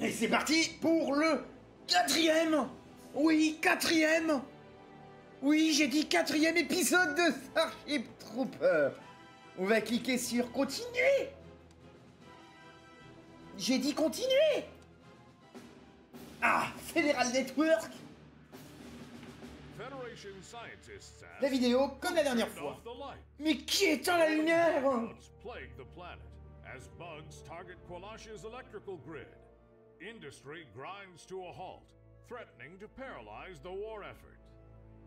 Et c'est parti pour le 4e. Oui, 4e. Oui, j'ai dit 4e épisode de Starship Trooper. On va cliquer sur continuer. J'ai dit continuer. Ah, Federal Network. La vidéo comme la dernière fois. Mais qui éteint la lumière? As bugs target Qualash's electrical grid, industry grinds to a halt, threatening to paralyze the war effort.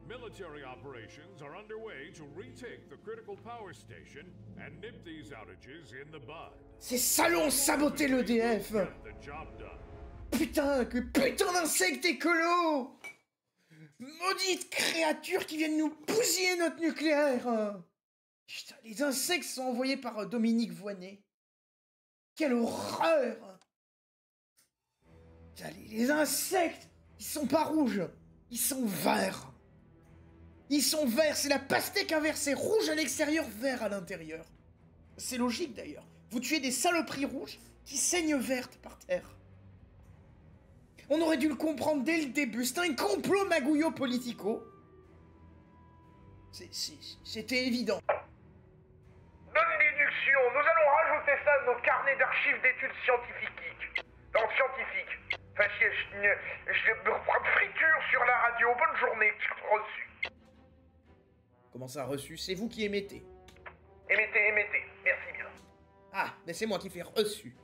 Military operations are underway to retake the critical power station and nip these outages in the bud. Ces salauds ont saboté l'EDF. Putain, que putain d'insectes écolos. Maudites créatures qui viennent nous bousiller notre nucléaire. Putain, les insectes sont envoyés par Dominique Voynet. Quelle horreur! Les insectes, ils sont pas rouges, ils sont verts. Ils sont verts, c'est la pastèque inversée, rouge à l'extérieur, vert à l'intérieur. C'est logique d'ailleurs. Vous tuez des saloperies rouges qui saignent vertes par terre. On aurait dû le comprendre dès le début, c'est un complot magouillot-politico. C'était évident. Bonne déduction, nous allons rajouter ça à nos carnets d'archives d'études scientifiques. Non, scientifiques. Enfin, friture sur la radio, bonne journée, reçu. Comment ça, reçu? C'est vous qui émettez. Émettez, merci bien. Ah, mais c'est moi qui fais reçu.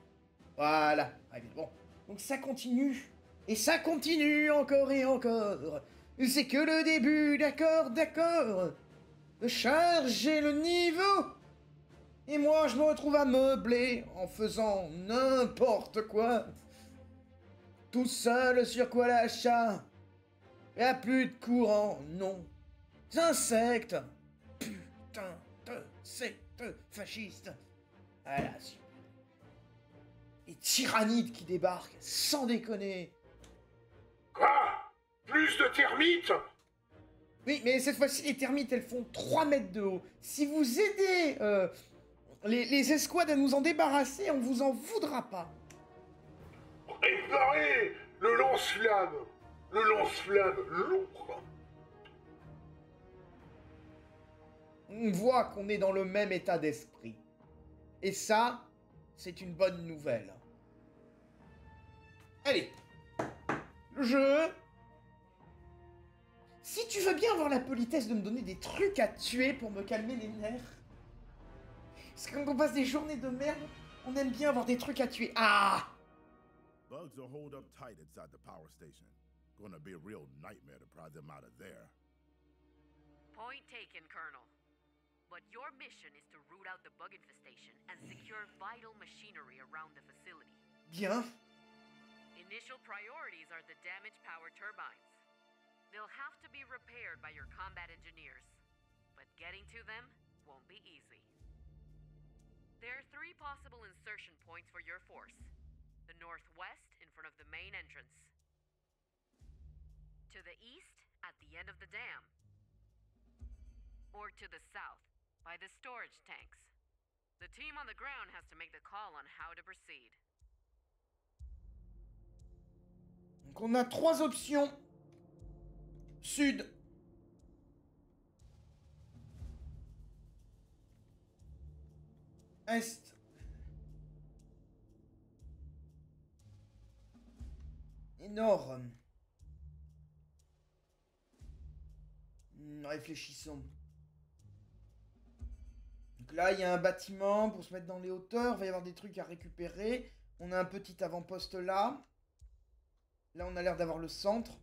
Voilà, allez, bon. Donc ça continue, et ça continue encore et encore. C'est que le début, d'accord. Chargez le niveau. Et moi, je me retrouve à meubler en faisant n'importe quoi. Tout seul sur quoi l'achat. Il n'y a plus de courant, non. Insectes. Putain de secte fasciste. Voilà, super. Les tyrannides qui débarquent, sans déconner. Quoi? Plus de termites? Oui, mais cette fois-ci, les termites, elles font 3 mètres de haut. Si vous aidez les escouades à nous en débarrasser, on vous en voudra pas. Réparez le lance-flamme. Le lance-flamme lourd. On voit qu'on est dans le même état d'esprit. Et ça, c'est une bonne nouvelle. Allez. Le jeu. Si tu veux bien avoir la politesse de me donner des trucs à tuer pour me calmer les nerfs. Parce que quand on passe des journées de merde, on aime bien avoir des trucs à tuer. Ah! Bugs are holed up tight inside the power station. Gonna be a real nightmare to pry them out of there. Point taken, Colonel. But your mission is to root out the bug infestation and secure vital machinery around the facility. Bien. Initial priorities are the damaged power turbines. They'll have to be repaired by your combat engineers, but getting to them won't be easy. There are 3 possible insertion points for your force. The northwest in front of the main entrance. To the east at the end of the dam. Or to the south by the storage tanks. The team on the ground has to make the call on how to proceed. Donc on a 3 options. Sud. Est. Et nord. Réfléchissons. Donc là, il y a un bâtiment pour se mettre dans les hauteurs. Il va y avoir des trucs à récupérer. On a un petit avant-poste là. Là, on a l'air d'avoir le centre.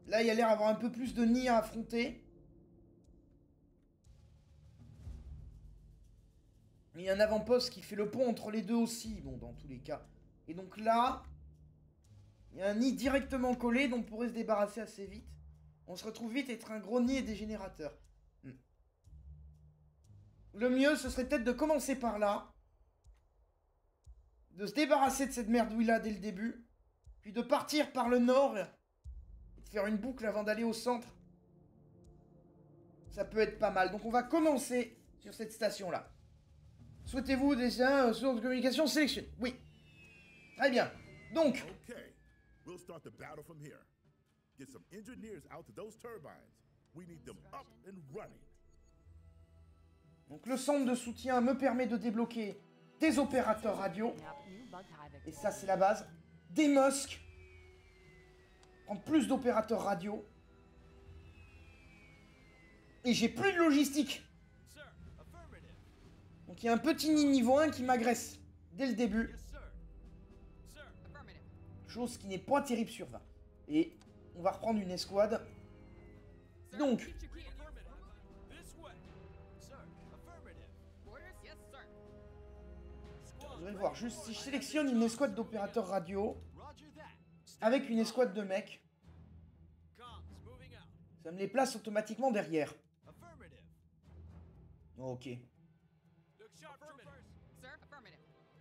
Là, il y a l'air d'avoir un peu plus de nids à affronter. Il y a un avant-poste qui fait le pont entre les deux aussi. Bon, dans tous les cas. Et donc là, il y a un nid directement collé dont on pourrait se débarrasser assez vite. On se retrouve vite à être un gros nid et des générateurs. Le mieux, ce serait peut-être de commencer par là. De se débarrasser de cette merdouille-là dès le début. Puis de partir par le nord. Et de faire une boucle avant d'aller au centre. Ça peut être pas mal. Donc on va commencer sur cette station-là. Souhaitez-vous déjà source de communication sélectionnée? Oui. Très bien. Donc, Okay, we'll start the battle from here. Get some engineers out to those turbines. We need them up and running. le centre de soutien me permet de débloquer des opérateurs radio. Et ça, c'est la base. Des musks. Prendre plus d'opérateurs radio. Et j'ai plus de logistique. Donc il y a un petit nid niveau 1 qui m'agresse dès le début. Chose qui n'est pas terrible sur 20. Et on va reprendre une escouade. Donc, je vais voir juste si je sélectionne une escouade d'opérateurs radio avec une escouade de mecs, ça me les place automatiquement derrière. Ok.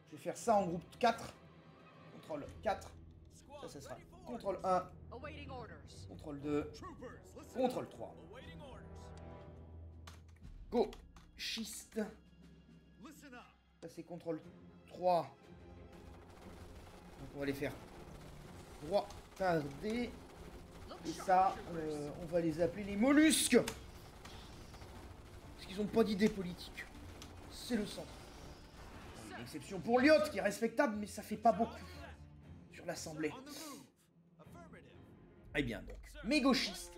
Je vais faire ça en groupe 4. Contrôle 4. Ça sera contrôle 1. Contrôle 2. Contrôle 3. Go. Schiste. Ça c'est contrôle 3. Donc on va les faire droit, tardé. Et ça, on va les appeler les mollusques. Parce qu'ils n'ont pas d'idée politique. C'est le centre. Une exception pour Lyot qui est respectable, mais ça fait pas beaucoup sur l'Assemblée. Eh bien donc, mes gauchistes,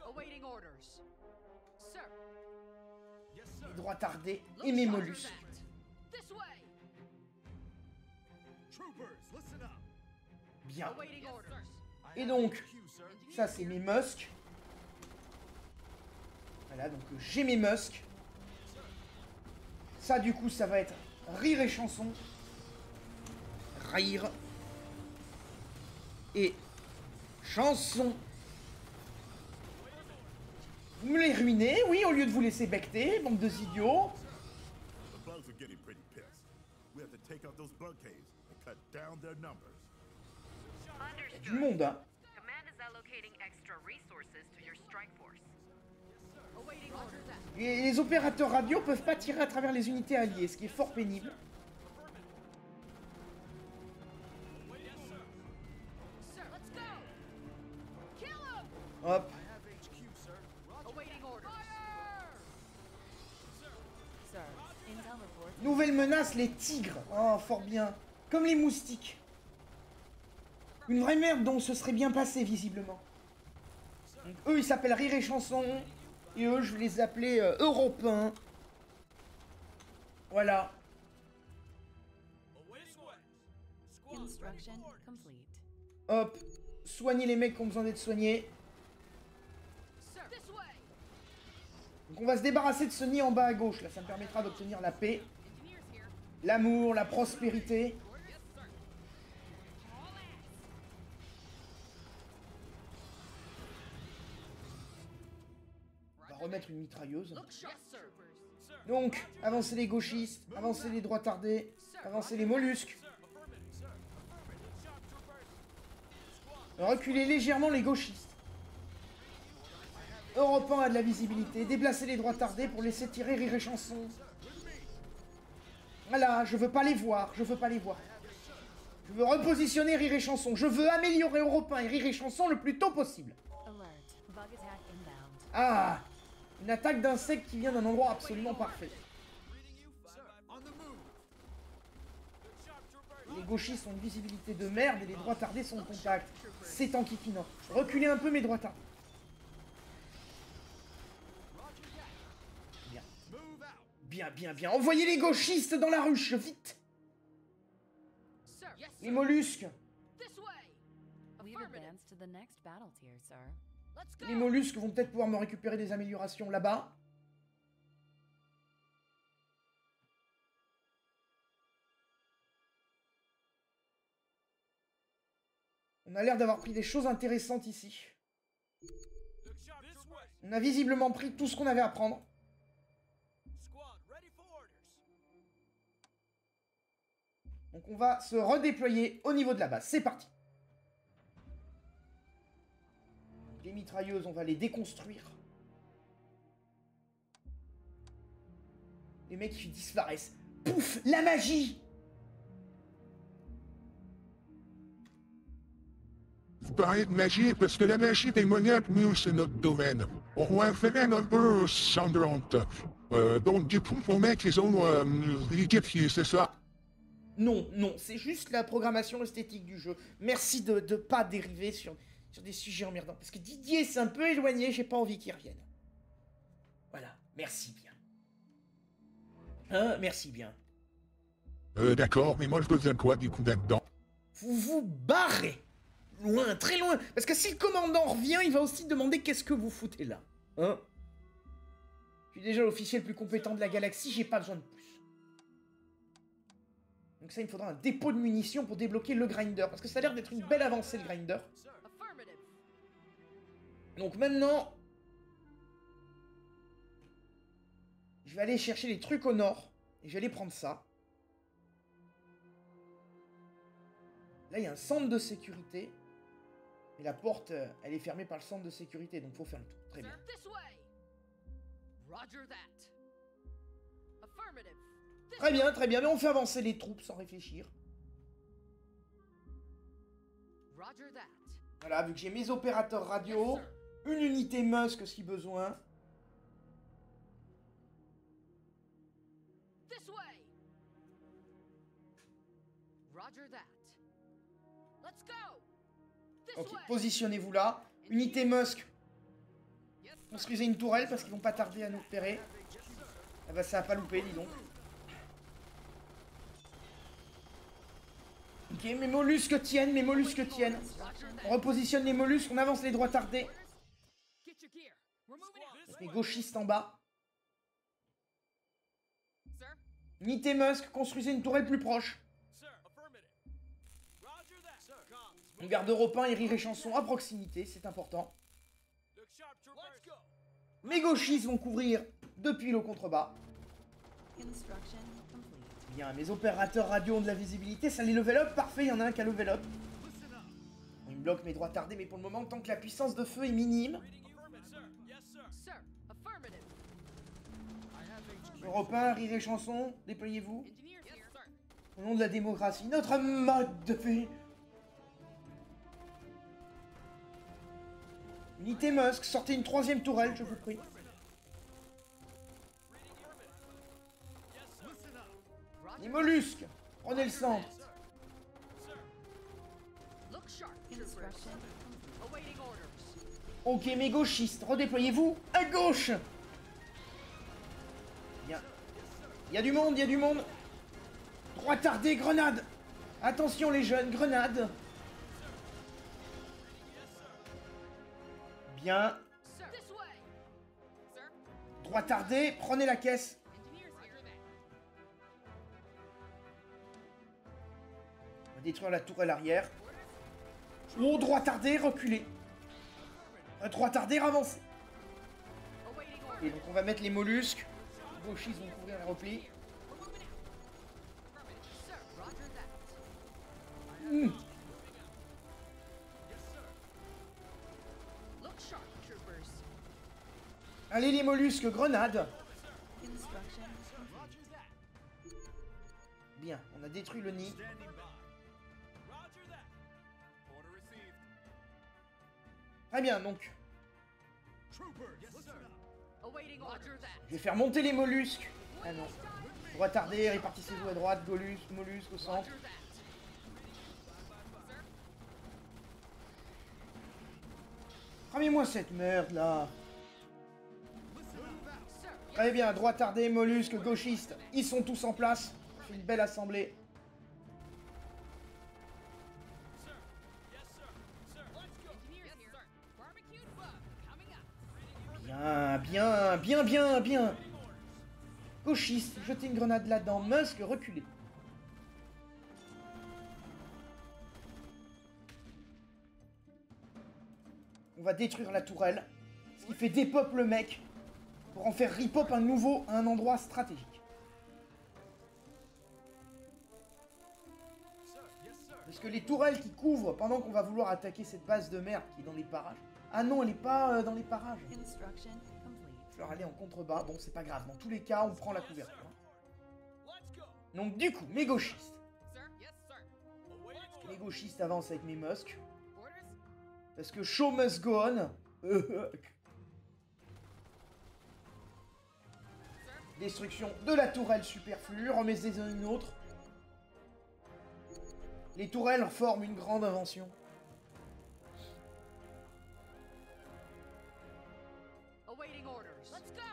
mes droits tardés et mes mollusques. Bien. Et donc, ça c'est mes musks. Voilà, donc j'ai mes musks. Ça du coup, ça va être rire et chanson. Rire. Et chanson. Vous me les ruinez, oui, au lieu de vous laisser becter, bande de idiots. The bugs are getting pretty pissed. We have to take out those bug caves and cut down their numbers. Du monde, hein. Command is allocating extra resources to your strike force. Et les opérateurs radio peuvent pas tirer à travers les unités alliées, ce qui est fort pénible. Hop. Nouvelle menace, les tigres. Oh, fort bien. Comme les moustiques. Une vraie merde dont ce serait bien passé, visiblement. Donc, eux, ils s'appellent Rire et Chanson. Et eux, je vais les appeler Européens. Voilà. Hop. Soigner les mecs qui ont besoin d'être soignés. Donc on va se débarrasser de ce nid en bas à gauche. Là, ça me permettra d'obtenir la paix. L'amour, la prospérité. On va remettre une mitrailleuse. Donc, avancer les gauchistes, avancer les droits tardés, avancer les mollusques. Reculer légèrement les gauchistes. Europe 1 a de la visibilité. Déplacer les droits tardés pour laisser tirer Rire et Chanson. Voilà, je veux pas les voir, je veux pas les voir. Je veux repositionner Rire et Chanson. Je veux améliorer Europe 1 et Rire et Chanson le plus tôt possible. Ah, une attaque d'insectes qui vient d'un endroit absolument parfait. Les gauchistes ont une visibilité de merde et les droits tardés sont en contact. C'est enquiquinant. Reculez un peu mes droits tardés. Bien. Bien, bien, bien. Envoyez les gauchistes dans la ruche, vite. Les mollusques. Les mollusques vont peut-être pouvoir me récupérer des améliorations là-bas. On a l'air d'avoir pris des choses intéressantes ici. On a visiblement pris tout ce qu'on avait à prendre. Donc on va se redéployer au niveau de la base. C'est parti. Les mitrailleuses, on va les déconstruire. Les mecs qui disparaissent. Pouf, la magie. Vous parlez de magie parce que la magie démoniaque, nous, c'est notre domaine. On va faire un peu sanglante. Donc, du coup, vos mecs, ils ont liquéfié, c'est ça? Non, non, c'est juste la programmation esthétique du jeu. Merci de pas dériver sur des sujets emmerdants. Parce que Didier, c'est un peu éloigné, j'ai pas envie qu'il revienne. Voilà, merci bien. Hein, merci bien. D'accord, mais moi, je deviens quoi, du coup, là-dedans? Vous vous barrez. Loin, très loin. Parce que si le commandant revient, il va aussi demander qu'est-ce que vous foutez là. Hein? Je suis déjà l'officier le plus compétent de la galaxie, j'ai pas besoin de plus. Donc ça, il me faudra un dépôt de munitions pour débloquer le grinder. Parce que ça a l'air d'être une belle avancée, le grinder. Donc maintenant... je vais aller chercher les trucs au nord. Et je vais aller prendre ça. Là, il y a un centre de sécurité. Et la porte, elle est fermée par le centre de sécurité. Donc, il faut faire le tour. Très bien. Très bien, très bien. Mais on fait avancer les troupes sans réfléchir. Voilà, vu que j'ai mes opérateurs radio, une unité Musk si besoin. Ok, positionnez-vous là. Unité Musk. Construisez une tourelle parce qu'ils vont pas tarder à nous repérer. Ah bah ça a pas loupé, dis donc. Ok, mes mollusques tiennent, mes mollusques tiennent. On repositionne les mollusques, on avance les droits tardés. Les gauchistes en bas. Unité Musk, construisez une tourelle plus proche. On garde européen et rire et chanson à proximité, c'est important. Mes gauchistes vont couvrir depuis le contrebas. Bien, mes opérateurs radio ont de la visibilité, ça les level up, parfait, il y en a un qui a level up. Bon, il me bloque mes droits tardés, mais pour le moment, tant que la puissance de feu est minime. Européen, rire et chanson, déployez-vous. Au nom de la démocratie, notre mode de vie. Unité Musk, sortez une troisième tourelle, je vous prie. Les mollusques, prenez le centre. Ok, mes gauchistes, redéployez-vous à gauche. Bien. Il y a du monde, il y a du monde. Droit tardé, grenade. Attention les jeunes, grenade. Bien. Droit tardé, prenez la caisse. On va détruire la tourelle arrière. Oh, droit tardé, reculez. Droit tardé, avancez. Et donc on va mettre les mollusques. Les gauchistes vont couvrir les replis. Allez les mollusques, grenade. Bien, on a détruit le nid. Très bien, donc. Je vais faire monter les mollusques. Ah non. Droit tardé, répartissez-vous à droite, mollusques au centre. Ramez-moi cette merde là. Très bien, droit tardé, mollusques, gauchistes. Ils sont tous en place. C'est une belle assemblée. Bien. Gauchiste, jetez une grenade là-dedans. Musk, reculez. On va détruire la tourelle. Ce qui fait dépop le mec. Pour en faire repop un nouveau à un endroit stratégique. Parce que les tourelles qui couvrent pendant qu'on va vouloir attaquer cette base de merde qui est dans les parages. Ah non, elle n'est pas dans les parages. Je vais leur aller en contrebas. Bon, c'est pas grave. Dans tous les cas, on prend la couverture. Donc du coup, mes gauchistes. Les gauchistes avancent avec mes musks. Parce que show must go on. Destruction de la tourelle superflue. Remettez-en une autre. Les tourelles forment une grande invention.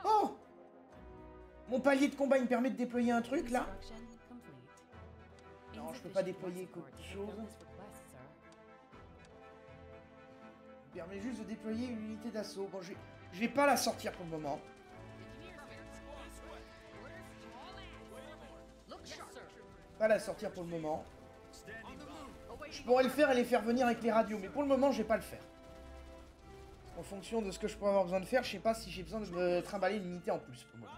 Oh! Mon palier de combat, il me permet de déployer un truc, là? Non, je peux pas déployer quelque chose. Il permet juste de déployer une unité d'assaut. Bon, je vais pas la sortir pour le moment. Pas la sortir pour le moment. Je pourrais le faire et les faire venir avec les radios, mais pour le moment, je vais pas le faire. En fonction de ce que je pourrais avoir besoin de faire, je sais pas si j'ai besoin de me trimballer une unité en plus pour le moment.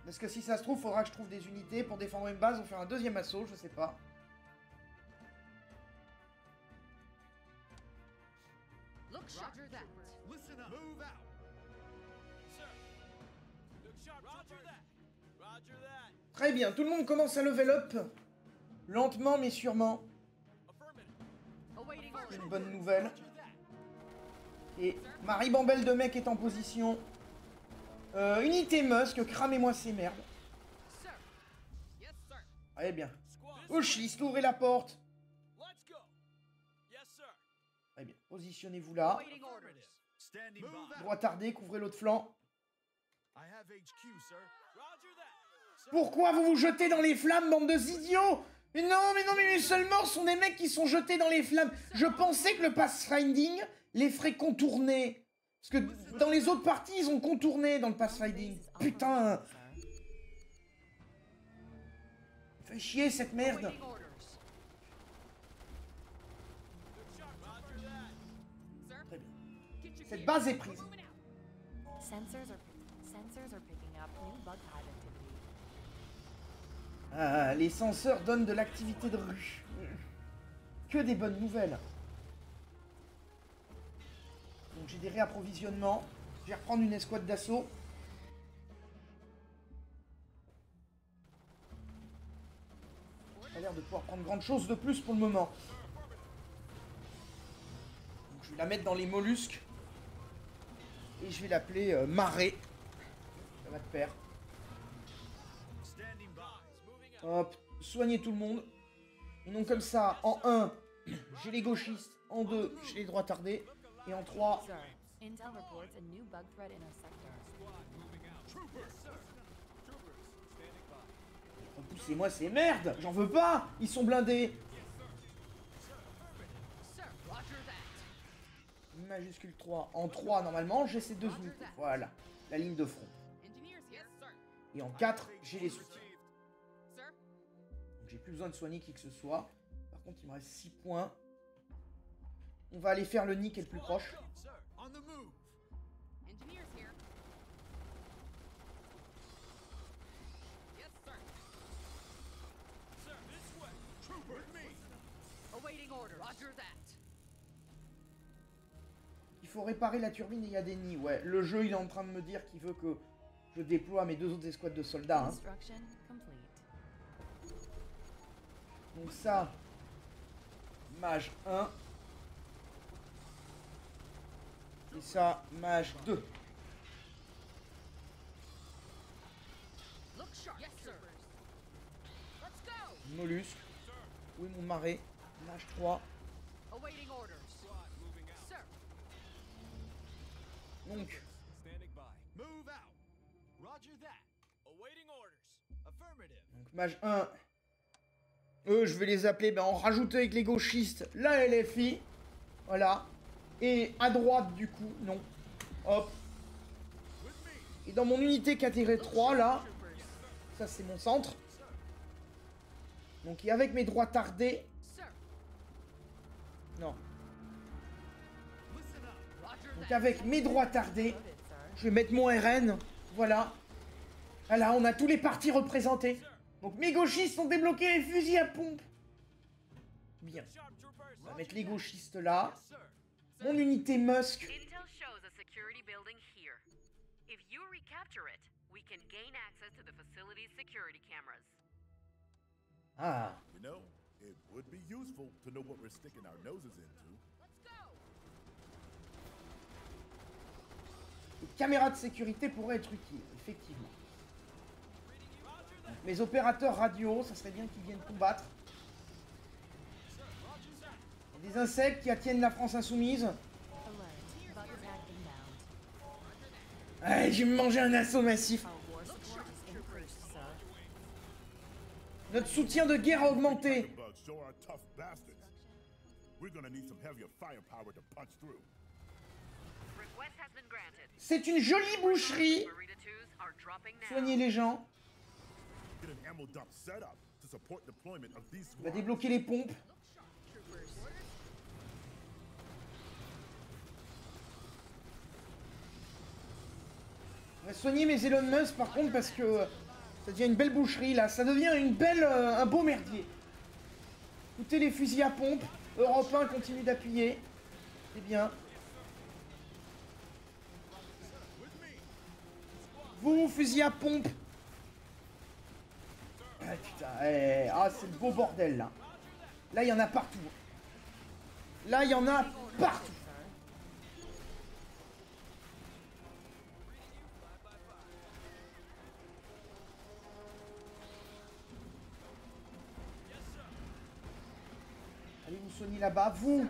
Parce que si ça se trouve, faudra que je trouve des unités pour défendre une base ou faire un deuxième assaut, je sais pas. Très bien, tout le monde commence à level up. Lentement mais sûrement. Une bonne nouvelle. Et ma ribambelle de mec est en position. Unité Musk, cramez-moi ces merdes. Allez bien. Oshist, ouvrez la porte. Très bien, positionnez-vous là. Droit tardé, couvrez l'autre flanc. Pourquoi vous vous jetez dans les flammes, bande de idiots? Mais non, mais les seuls morts sont des mecs qui sont jetés dans les flammes. Je pensais que le pathfinding les ferait contourner. Parce que dans les autres parties, ils ont contourné dans le pathfinding. Putain. Fait chier cette merde. Très bien. Cette base est prise. Ah, les senseurs donnent de l'activité de rue. Que des bonnes nouvelles. Donc j'ai des réapprovisionnements. Je vais reprendre une escouade d'assaut. Ça a l'air de pouvoir prendre grande chose de plus pour le moment. Donc je vais la mettre dans les mollusques. Et je vais l'appeler marée. Ça va de pair. Hop, soignez tout le monde. Et donc comme ça, en 1, j'ai les gauchistes. En 2, j'ai les droits tardés. Et en 3... Repoussez-moi ces merdes. J'en veux pas. Ils sont blindés. Majuscule 3. En 3, normalement, j'ai ces 2 unités. Voilà, la ligne de front. Et en 4, j'ai les soutiens. J'ai plus besoin de soigner qui que ce soit. Par contre, il me reste 6 points. On va aller faire le nid qui est le plus proche. Il faut réparer la turbine et il y a des nids. Ouais, le jeu il est en train de me dire qu'il veut que je déploie mes 2 autres escouades de soldats. Hein. Donc ça, mage 1. Et ça, mage 2. Mollusque. Oui, mon marais. Mage 3. Donc. Donc mage 1. Eux, je vais les appeler, ben, en rajouter avec les gauchistes, la LFI. Voilà. Et à droite, du coup, non. Hop. Et dans mon unité catégorie 3, là, ça c'est mon centre. Donc, et avec mes droits tardés. Non. Donc, avec mes droits tardés, je vais mettre mon RN. Voilà. Voilà, on a tous les partis représentés. Donc mes gauchistes ont débloqué les fusils à pompe. Bien. On va mettre les gauchistes là. Mon unité Musk. Ah. Would be useful to know what we're sticking our noses into. Les caméras de sécurité pourraient être utiles, effectivement. Donc, les opérateurs radio, ça serait bien qu'ils viennent combattre. Il y a des insectes qui attiennent la France insoumise. Allez, je vais me manger un assaut massif. Notre soutien de guerre a augmenté. Bugs sure are tough bastards. We're gonna need some heavier firepower to punch through. Request has been granted. C'est une jolie boucherie. Marita 2s are dropping now. Soignez les gens. Get an ammo dump set up to support deployment of these On va squads. débloquer les pompes. On va soigner mes Elon Musk par contre parce que ça devient une belle boucherie là. Ça devient une belle, un beau merdier. Écoutez les fusils à pompe. Europe 1 continue d'appuyer. C'est bien. Vous, fusil à pompe. Ah putain, ah c'est le beau bordel là. Là il y en a partout. Là il y en a partout. Allez vous soignez là-bas, vous.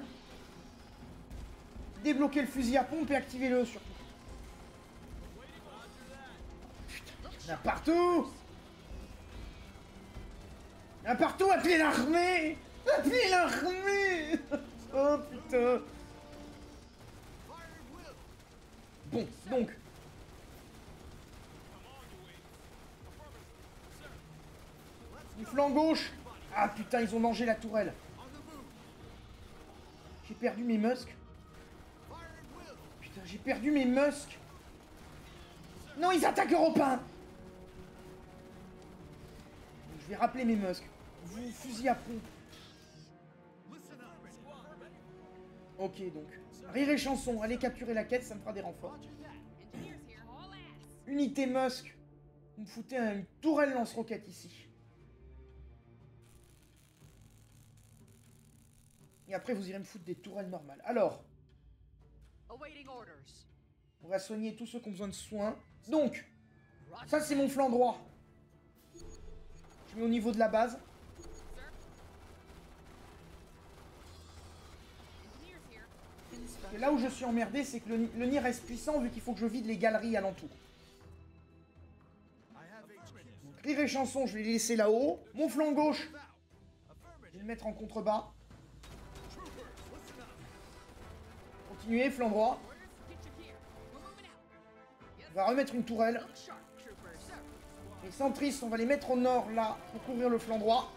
Débloquez le fusil à pompe et activez-le surtout. Putain, il y en a partout. Il y en a partout, appelez l'armée. Appelez l'armée. Oh putain. Bon, donc. Du flanc gauche. Ah putain, ils ont mangé la tourelle. J'ai perdu mes musks. Putain, j'ai perdu mes musks. Non, ils attaquent Europe 1. Je vais rappeler mes musks. Vous, fusil à pompe. Ok, donc. Rire et chanson, allez capturer la quête, ça me fera des renforts. Unité Musk. Vous me foutez une tourelle lance-roquette ici. Et après, vous irez me foutre des tourelles normales. Alors, on va soigner tous ceux qui ont besoin de soins. Donc, ça c'est mon flanc droit. Je mets au niveau de la base. Et là où je suis emmerdé, c'est que le nid reste puissant vu qu'il faut que je vide les galeries alentour. Donc, rire et chanson, je vais les laisser là-haut. Mon flanc gauche, je vais le mettre en contrebas. Continuez, flanc droit. On va remettre une tourelle. Les centristes, on va les mettre au nord, là, pour couvrir le flanc droit.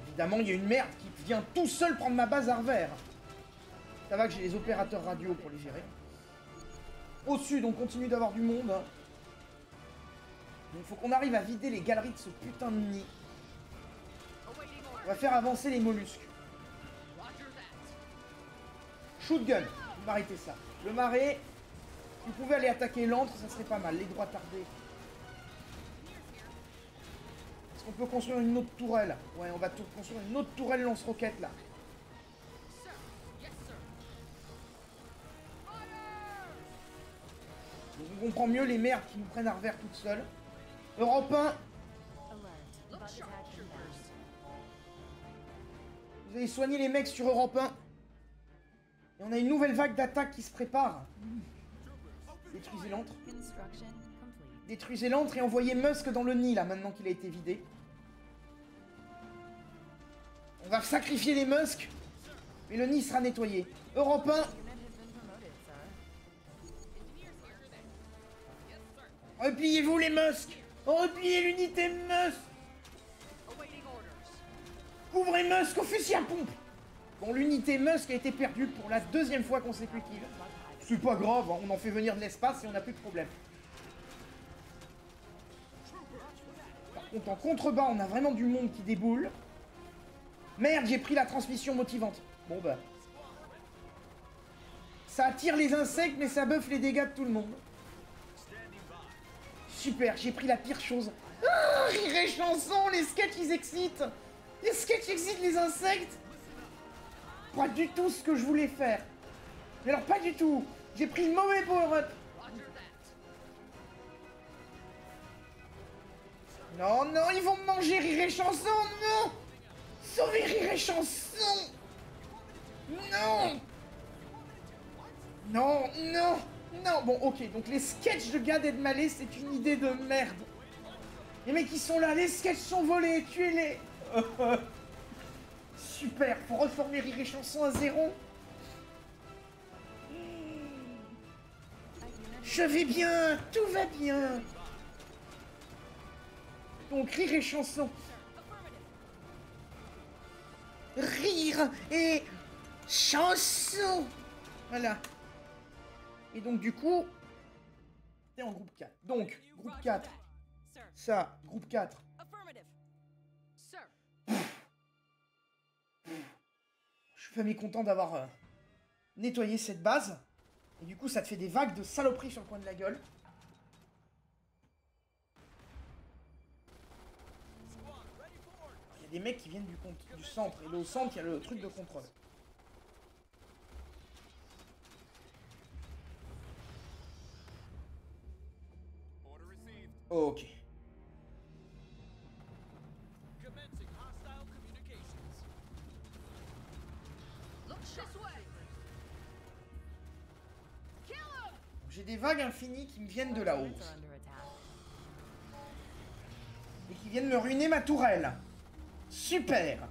Évidemment, il y a une merde qui vient tout seul prendre ma base à revers. Ça va que j'ai les opérateurs radio pour les gérer. Au sud, on continue d'avoir du monde. Il faut qu'on arrive à vider les galeries de ce putain de nid. On va faire avancer les mollusques. Shootgun, vous m'arrêtez ça. Le marais, vous pouvez aller attaquer l'antre, ça serait pas mal. Les droits tardés. Est-ce qu'on peut construire une autre tourelle? Ouais, on va construire une autre tourelle lance-roquette là. Donc on comprend mieux les merdes qui nous prennent à revers toutes seules. Europe 1. Vous allez soigner les mecs sur Europe 1. Et on a une nouvelle vague d'attaque qui se prépare. Détruisez l'antre. Détruisez l'antre et envoyez Musk dans le nid là maintenant qu'il a été vidé. On va sacrifier les Musk. Mais le nid sera nettoyé. Europe 1. Repliez-vous les Musk. Repliez l'unité Musk. Couvrez Musk au fusil à pompe. Bon, l'unité Musk a été perdue pour la deuxième fois consécutive. C'est pas grave, on en fait venir de l'espace et on n'a plus de problème. Par contre, en contrebas, on a vraiment du monde qui déboule. Merde, j'ai pris la transmission motivante. Bon bah. Ça attire les insectes, mais ça buffe les dégâts de tout le monde. Super, j'ai pris la pire chose. Ah, rire et chanson, les sketchs ils excitent. Les sketchs excitent les insectes. Pas du tout ce que je voulais faire. Mais alors pas du tout. J'ai pris le mauvais power-up. Non, non, ils vont me manger rire et chanson, non. Sauver rire et chanson. Non. Non, non, non. Bon, ok, donc les sketchs de Gad Elmaleh, c'est une idée de merde. Les mecs, ils sont là, les sketchs sont volés, tuez-les. Super, faut reformer rire et chanson à 0. Je vais bien, tout va bien. Donc, rire et chanson. Rire et chanson. Voilà. Et donc, du coup, t'es en groupe 4. Donc, groupe 4. Ça, groupe 4. Je suis pas mécontent d'avoir nettoyé cette base. Et du coup, ça te fait des vagues de saloperies sur le coin de la gueule. Il y a des mecs qui viennent du centre. Et au centre, il y a le truc de contrôle. Ok. J'ai des vagues infinies qui me viennent de là-haut. Et qui viennent me ruiner ma tourelle. Super.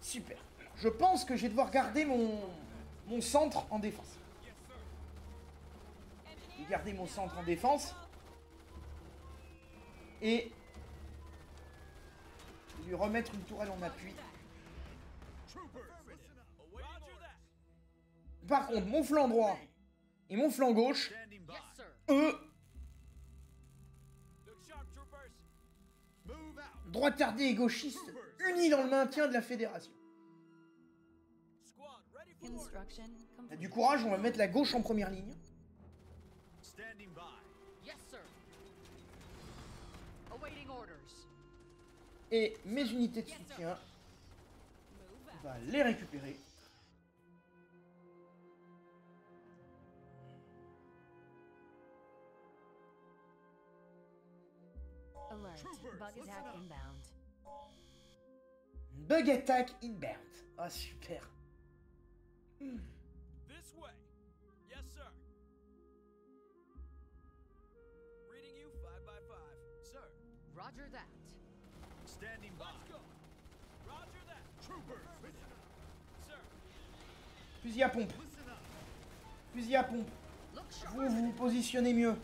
Super. Je pense que je vais devoir garder mon centre en défense. Je vais garder mon centre en défense. Et lui remettre une tourelle en appui. Par contre, mon flanc droit et mon flanc gauche, eux, droitardés et gauchistes, unis dans le maintien de la fédération. T'as du courage, on va mettre la gauche en première ligne. Et mes unités de soutien, on va les récupérer. Bug attack inbound. Ah, super. This way. Yes, sir. Reading you 5 by 5, sir. Roger that. Standing by. Let's go. Roger that. Trooper. Sir. Fusil à pompe. Fusil à pompe. Vous vous positionnez mieux.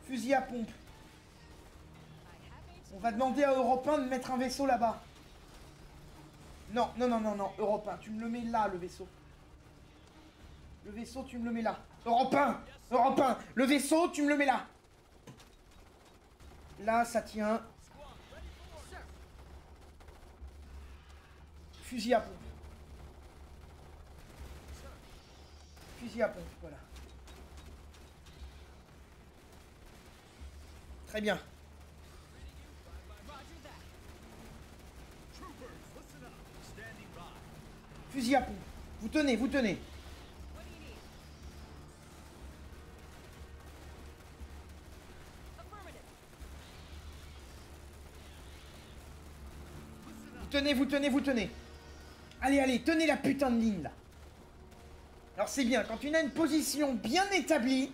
Fusil à pompe. On va demander à Europe 1 de mettre un vaisseau là-bas. Non, non, non, non, non. Europe 1, tu me le mets là, le vaisseau. Le vaisseau, tu me le mets là. Europe 1, Europe 1, le vaisseau, tu me le mets là. Là, ça tient. Fusil à pompe. Fusil à pompe, voilà. Très bien. Fusil à pompe. Vous tenez, vous tenez. Vous tenez, vous tenez, vous tenez. Allez, allez, tenez la putain de ligne là. Alors c'est bien, quand on a une position bien établie,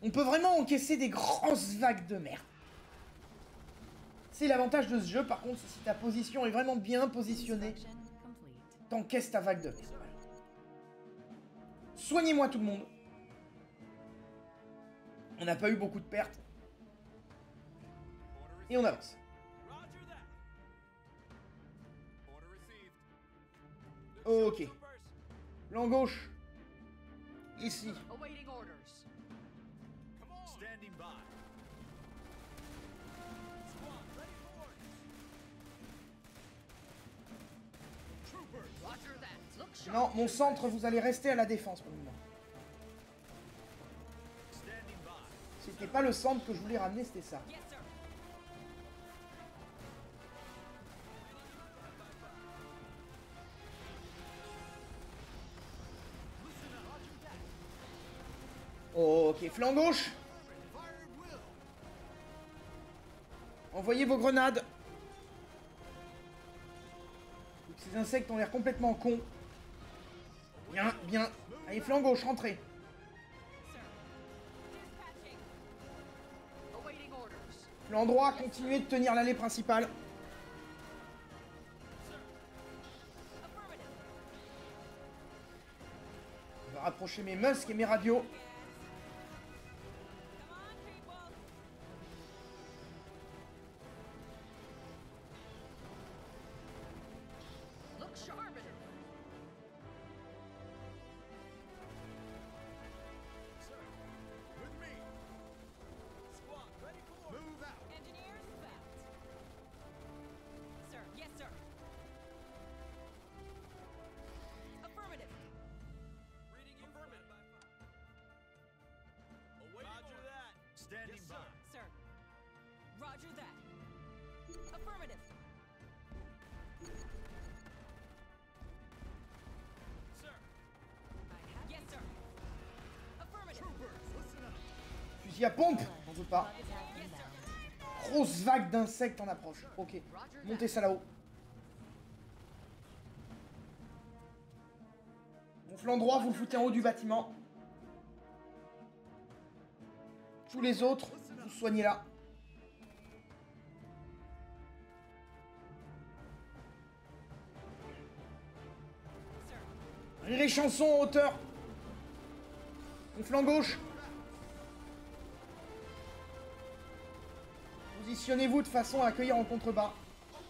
on peut vraiment encaisser des grosses vagues de merde. C'est l'avantage de ce jeu, par contre, si ta position est vraiment bien positionnée, t'encaisses ta vague de merde. Soignez-moi tout le monde. On n'a pas eu beaucoup de pertes. Et on avance. Ok. Flanc gauche. Ici. Non, mon centre, vous allez rester à la défense pour le moment. C'est C'était pas le centre que je voulais ramener, c'était ça. Yes, sir. Ok, flanc gauche. Envoyez vos grenades. Ces insectes ont l'air complètement cons. Bien, bien. Allez, flanc gauche, rentrez. Awaiting orders. Flanc droit, continuez de tenir l'allée principale. On va rapprocher mes musks et mes radios. Look sharp at it. Sir, with me. Squad, ready for order. Move out. Engineers, fact. Sir, yes, sir. Affirmative. Reading you. Affirmative. Awaiting Roger that. Standing by. Sir. Roger that. Affirmative. Sir. Yes, sir. Affirmative. Troopers, listen up. Fusil à pompe. On veut pas. Yes, sir. Grosse vague d'insectes en approche. Ok. Montez ça là-haut. Mon flanc droit, vous le foutez en haut du bâtiment. Tous les autres, vous soignez là. Rire et chanson en hauteur. Mon flanc gauche. Positionnez-vous de façon à accueillir en contrebas. Come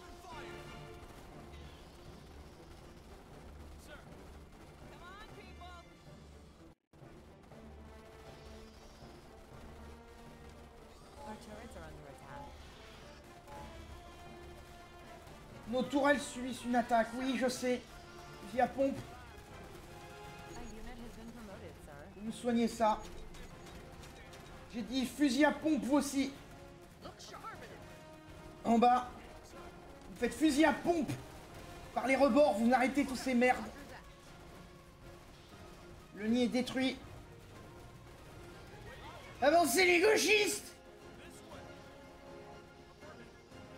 on, people. Our turrets are under attack. Nos tourelles subissent une attaque. Oui, je sais. Fusil à pompe. A unit has been promoted, sir. Vous me soignez ça. J'ai dit fusil à pompe vous aussi. Look sharp at it. En bas. Vous faites fusil à pompe. Par les rebords, vous arrêtez tous ces merdes. Le nid est détruit. Avancez les gauchistes.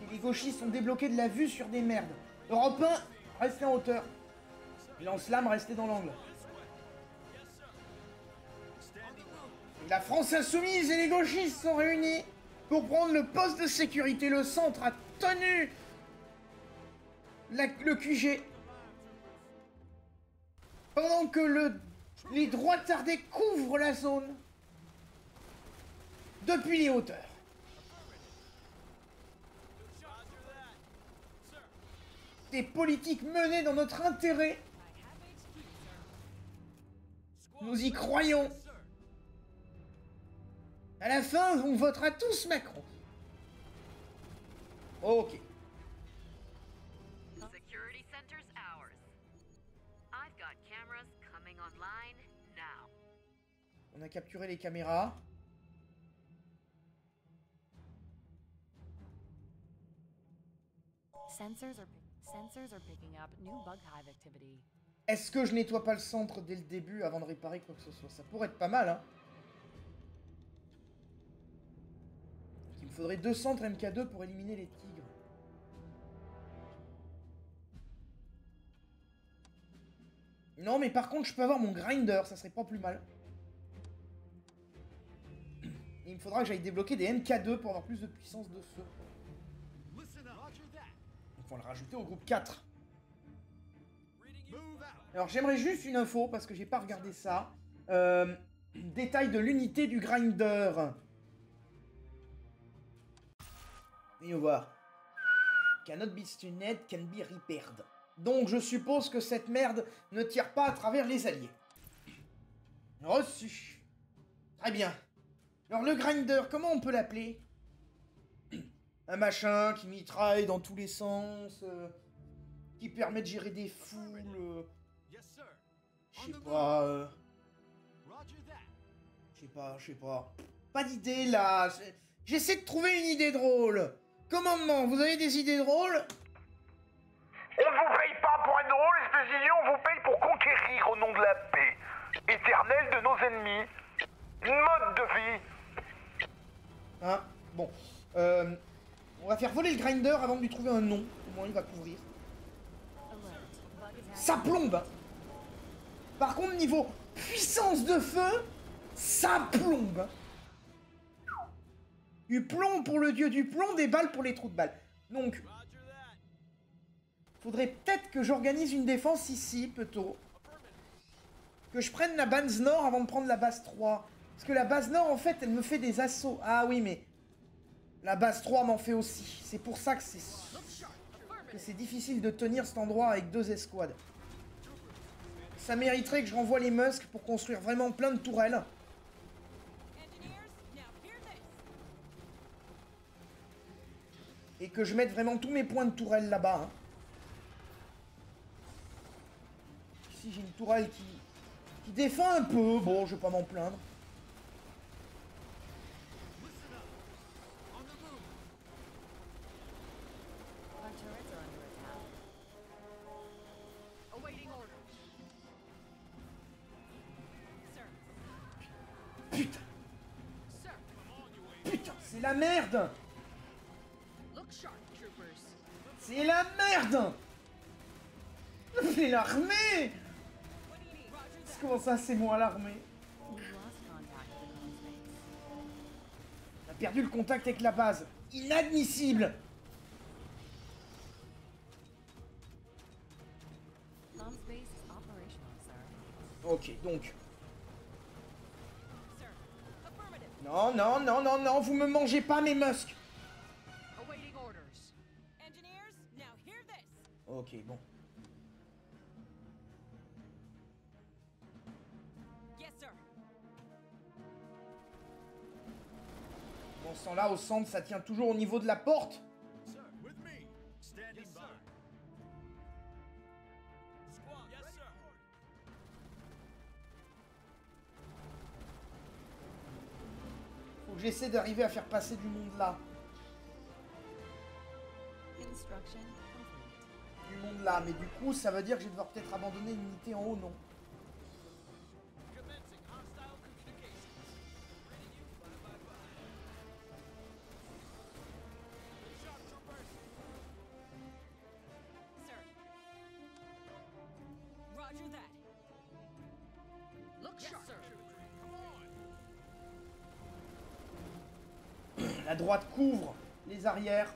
Et les gauchistes ont débloqué de la vue sur des merdes. Europe 1, restez en hauteur. Et lance-lame, restez dans l'angle. Et la France insoumise et les gauchistes sont réunis pour prendre le poste de sécurité. Le centre a tenu le QG. Pendant que les droitardés couvrent la zone depuis les hauteurs. Des politiques menées dans notre intérêt. Nous y croyons. À la fin, on votera tous Macron. Ok. Security center's ours. I've got cameras coming online now. On a capturé les caméras. Sensors are picking up new bug hive activity. Est-ce que je nettoie pas le centre dès le début avant de réparer quoi que ce soit? Ça pourrait être pas mal, hein. Il me faudrait 2 centres MK2 pour éliminer les tigres. Non, mais par contre, je peux avoir mon grinder, ça serait pas plus mal. Et il me faudra que j'aille débloquer des MK2 pour avoir plus de puissance de feu. Donc on va le rajouter au groupe 4. Alors j'aimerais juste une info parce que j'ai pas regardé ça. Détail de l'unité du grinder. Voyons voir. Cannot be stunned, can be repaired. Donc je suppose que cette merde ne tire pas à travers les alliés. Reçu. Très bien. Alors le grinder, comment on peut l'appeler? Un machin qui mitraille dans tous les sens, qui permet de gérer des foules. Je sais pas. Je sais pas. Pas d'idée là. J'essaie de trouver une idée drôle. Commandement, vous avez des idées drôles? On ne vous paye pas pour être drôle, espèce d'idiot, on vous paye pour conquérir au nom de la paix éternelle de nos ennemis. Une mode de vie. Hein? Bon. On va faire voler le grinder avant de lui trouver un nom. Au moins il va couvrir. Ça plombe. Par contre, niveau puissance de feu, ça plombe. Du plomb pour le dieu du plomb, des balles pour les trous de balles. Donc, faudrait peut-être que j'organise une défense ici, plutôt. Que je prenne la base nord avant de prendre la base 3. Parce que la base nord, en fait, elle me fait des assauts. Ah oui, mais la base 3 m'en fait aussi. C'est pour ça que c'est difficile de tenir cet endroit avec 2 escouades. Ça mériterait que je renvoie les musks pour construire vraiment plein de tourelles. Et que je mette vraiment tous mes points de tourelle là-bas. Hein. Ici, j'ai une tourelle qui défend un peu. Bon, je vais pas m'en plaindre. Putain. Putain, c'est la merde. C'est la merde. C'est l'armée. Comment ça, c'est moi l'armée? On a perdu le contact avec la base. Inadmissible. Ok, donc... Non, non, non, non, non, vous me mangez pas mes musks. Ok, bon. Bon sang là, au centre, ça tient toujours au niveau de la porte. Faut que j'essaie d'arriver à faire passer du monde là. Du monde là, mais du coup, ça veut dire que je vais devoir peut-être abandonner une unité en haut, non? La droite couvre les arrières.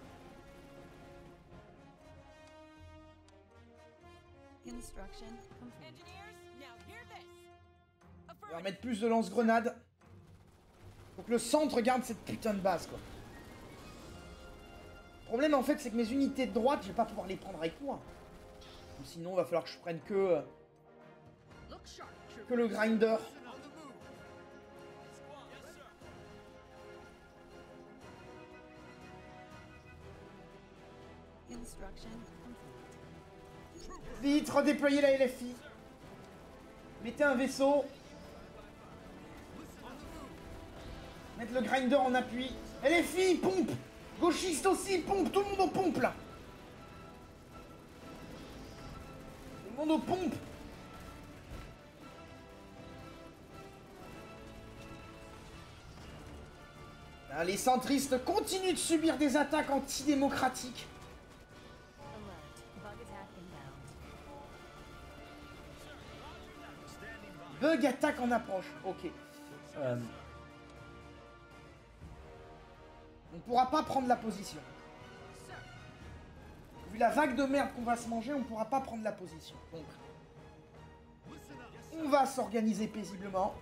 On va mettre plus de lance-grenades. Faut que le centre garde cette putain de base, quoi. Le problème, en fait, c'est que mes unités de droite, je vais pas pouvoir les prendre avec moi. Sinon, il va falloir que je prenne que le grinder. Vite, redéployez la LFI. Mettez un vaisseau. Mettre le grinder en appui. LFI, pompe. Gauchiste aussi, pompe. Tout le monde aux pompes, là. Tout le monde aux pompes. Là, les centristes continuent de subir des attaques antidémocratiques. Bug attaque en approche. Ok. On pourra pas prendre la position. Vu la vague de merde qu'on va se manger, on pourra pas prendre la position. Donc, on va s'organiser paisiblement.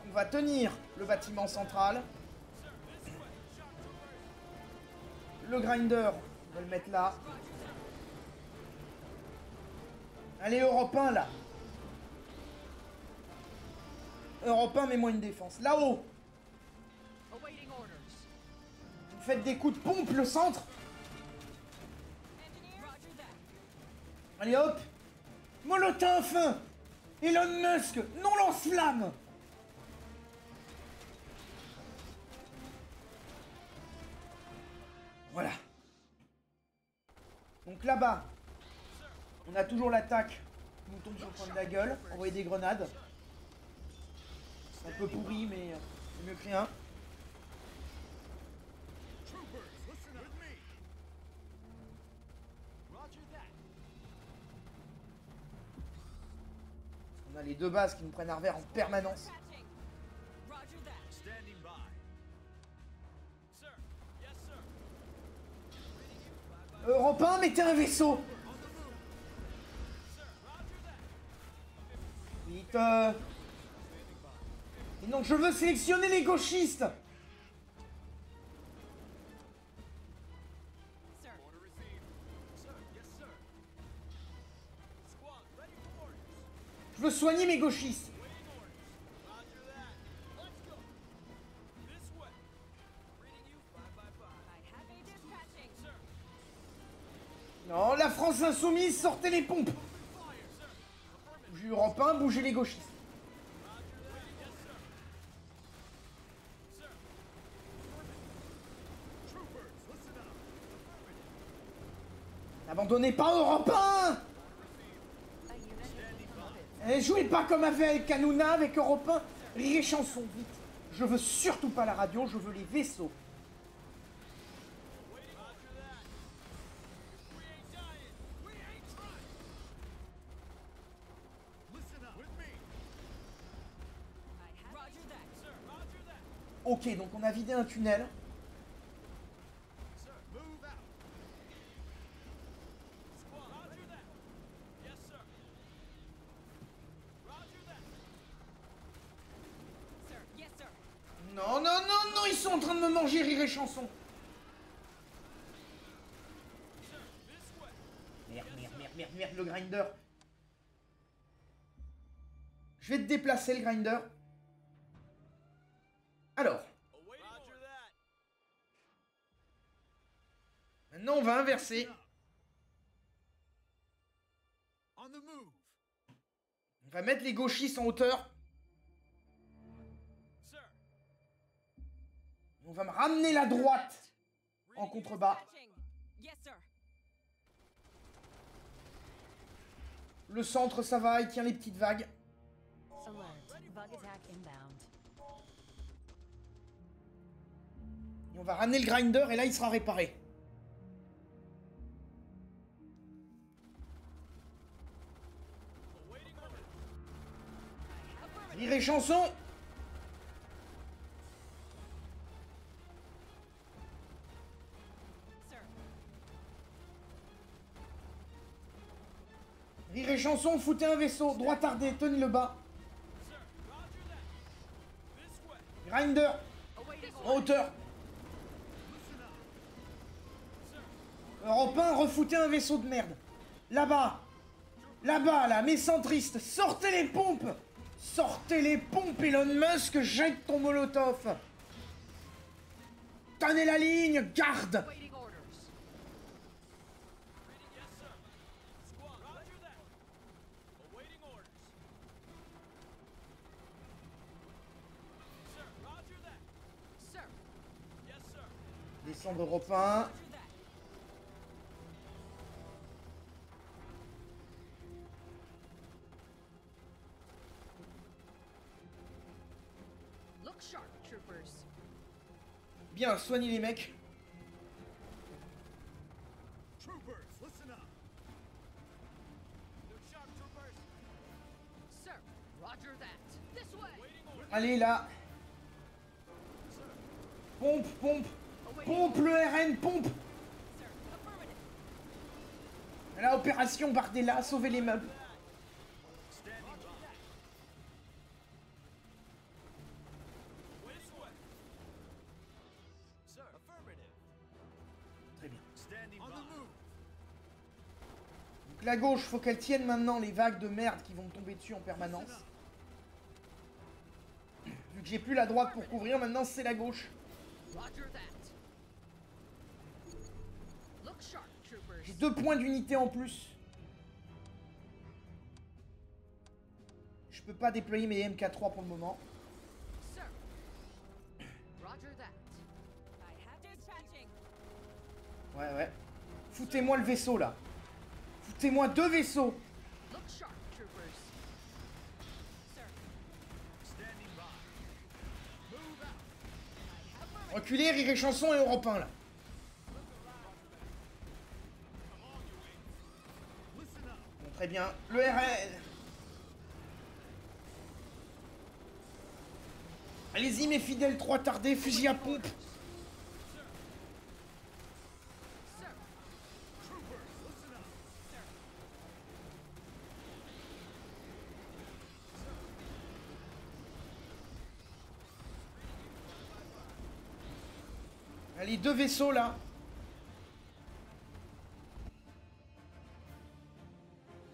On va tenir le bâtiment central. Le grinder, on va le mettre là. Allez, Europe 1, là. Europe 1, mets-moi une défense. Là-haut. Vous faites des coups de pompe, le centre. Allez, hop. Molotov! Elon Musk! Non lance-flamme! Voilà. Donc là-bas, on a toujours l'attaque qui nous tombe sur le coin de la gueule. Envoyer des grenades. C'est un peu pourri, mais c'est mieux que rien. Troopers, listen up. With me. Roger that. On a les deux bases qui nous prennent à revers en permanence. Patching. Roger that. Standing by. Sir. Yes, sir. Reading you. 5 by Europe 1, mettez un vaisseau! on the move. Sir, roger that. Vite. Et non, je veux sélectionner les gauchistes! Sir. Order received. Sir, yes, sir. Squad, ready for orders. Je veux soigner mes gauchistes! Waiting orders. Roger that. Let's go. This way. Reading you 5 by 5. I have a dispatching. Sir. Non, la France insoumise, sortez les pompes! Fire, sir. Affirmative. Bougez Europe 1, bougez les gauchistes. Roger that. Yes, sir. Sir. Affirmative. Troopers, listen up. Affirmative. N'abandonnez pas Europe 1! A unit promoted. Et jouez pas comme avec Hanouna, avec Europe 1. Rire et chanson, vite. Je veux surtout pas la radio, je veux les vaisseaux. Waiting. Roger that. We ain't dying. We ain't trying. Listen up. With me. I have Roger that. Sir, roger that. Ok, donc on a vidé un tunnel. Sir, move out. Squad, roger that. Yes, sir. Roger that. Sir. Yes, sir. Non, non, non, non, ils sont en train de me manger Rire et chanson. Sir, this way. Merde, merde, merde, merde, merde, le grinder. Je vais te déplacer le grinder. Alors, Awaiting roger that. maintenant on va inverser. On the move. On va mettre les gauchistes en hauteur. Sir. On va me ramener la droite en contrebas. Patching. Yes, sir. Le centre, ça va, il tient les petites vagues. Alert. Bug attack inbound. Et on va ramener le grinder et là il sera réparé. Awaiting orders. Rire et chanson. Sir. Rire et chanson, foutez un vaisseau. Droit tardé, tenez le bas. Sir, roger that. This way. Grinder, Awaiting en hauteur. Listen up. Sir. Europe 1, refoutez un vaisseau de merde. Là-bas. Là-bas, là, mes centristes, sortez les pompes. Sortez les pompes, Elon Musk, jette ton molotov. Tenez la ligne, garde. Waiting orders. Reading yes, sir. Squad, roger that. Awaiting orders. Sir, roger that. Sir. Yes, sir. Descendre Europe 1. Roger that. Look sharp, troopers. Bien, soignez les mecs. Troopers, listen up. Look sharp, troopers. Sir, roger that. This way. Waiting orders. Allez, là. Pompe, pompe. Pompe le RN, pompe. Sir. Affirmative. La opération Bardella, sauvez les meubles. Standing by. This way. Sir, affirmative. Très bien. Standing on the move. Donc la gauche, faut qu'elle tienne maintenant les vagues de merde qui vont me tomber dessus en permanence. Vu que j'ai plus la droite pour couvrir, maintenant c'est la gauche. Roger that. Look sharp, troopers. J'ai 2 points d'unité en plus. Je peux pas déployer mes MK3 pour le moment. Sir. Roger that. I have dispatching. Ouais, ouais. Foutez-moi le vaisseau, là. Foutez-moi 2 vaisseaux. Look sharp, troopers. Sir. Standing by. Move out. Reculez, Rire et Chanson et Europe 1, là. Bon, très bien. Le RN. Allez-y, mes fidèles 3 tardés, fusil à pompe. Allez, 2 vaisseaux, là.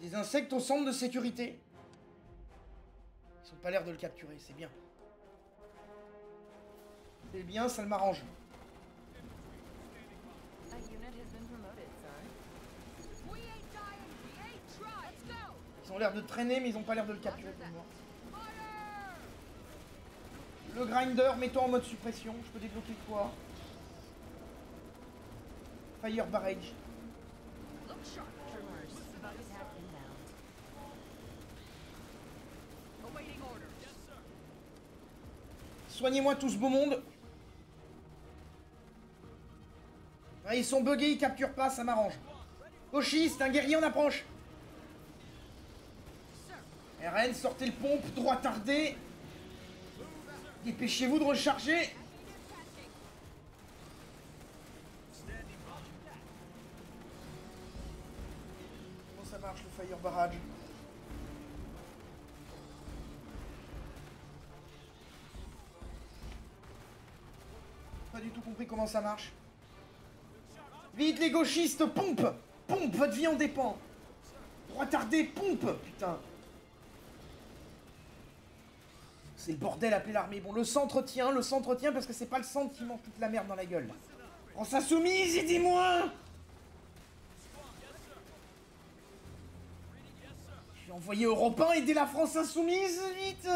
Des insectes au centre de sécurité. Ils ont pas l'air de le capturer, c'est bien. C'est bien, ça m'arrange. A unit has been promoted, sir. We ain't dying, we ain't trying. Let's go. Ils ont l'air de traîner, mais ils ont pas l'air de le capturer pour moi. Le grinder, mets-toi en mode suppression. Je peux débloquer quoi? Fire barrage. Look sharp, troopers. Bug attack inbound. Awaiting orders. Soignez-moi tout ce beau monde. Ah, ils sont buggés, ils capturent pas, ça m'arrange. Gauchiste, un guerrier en approche. RN, sortez le pompe, droit tardé. Dépêchez-vous de recharger. Comment ça marche le fire barrage? Pas du tout compris comment ça marche. Vite les gauchistes, pompe! Pompe, votre vie en dépend. Droit tardé, pompe, putain. C'est le bordel, appelez l'armée. Bon, le centre tient parce que c'est pas le centre qui mange toute la merde dans la gueule. France Insoumise, aidez-moi! Je vais envoyer Europe 1 aider la France Insoumise, vite!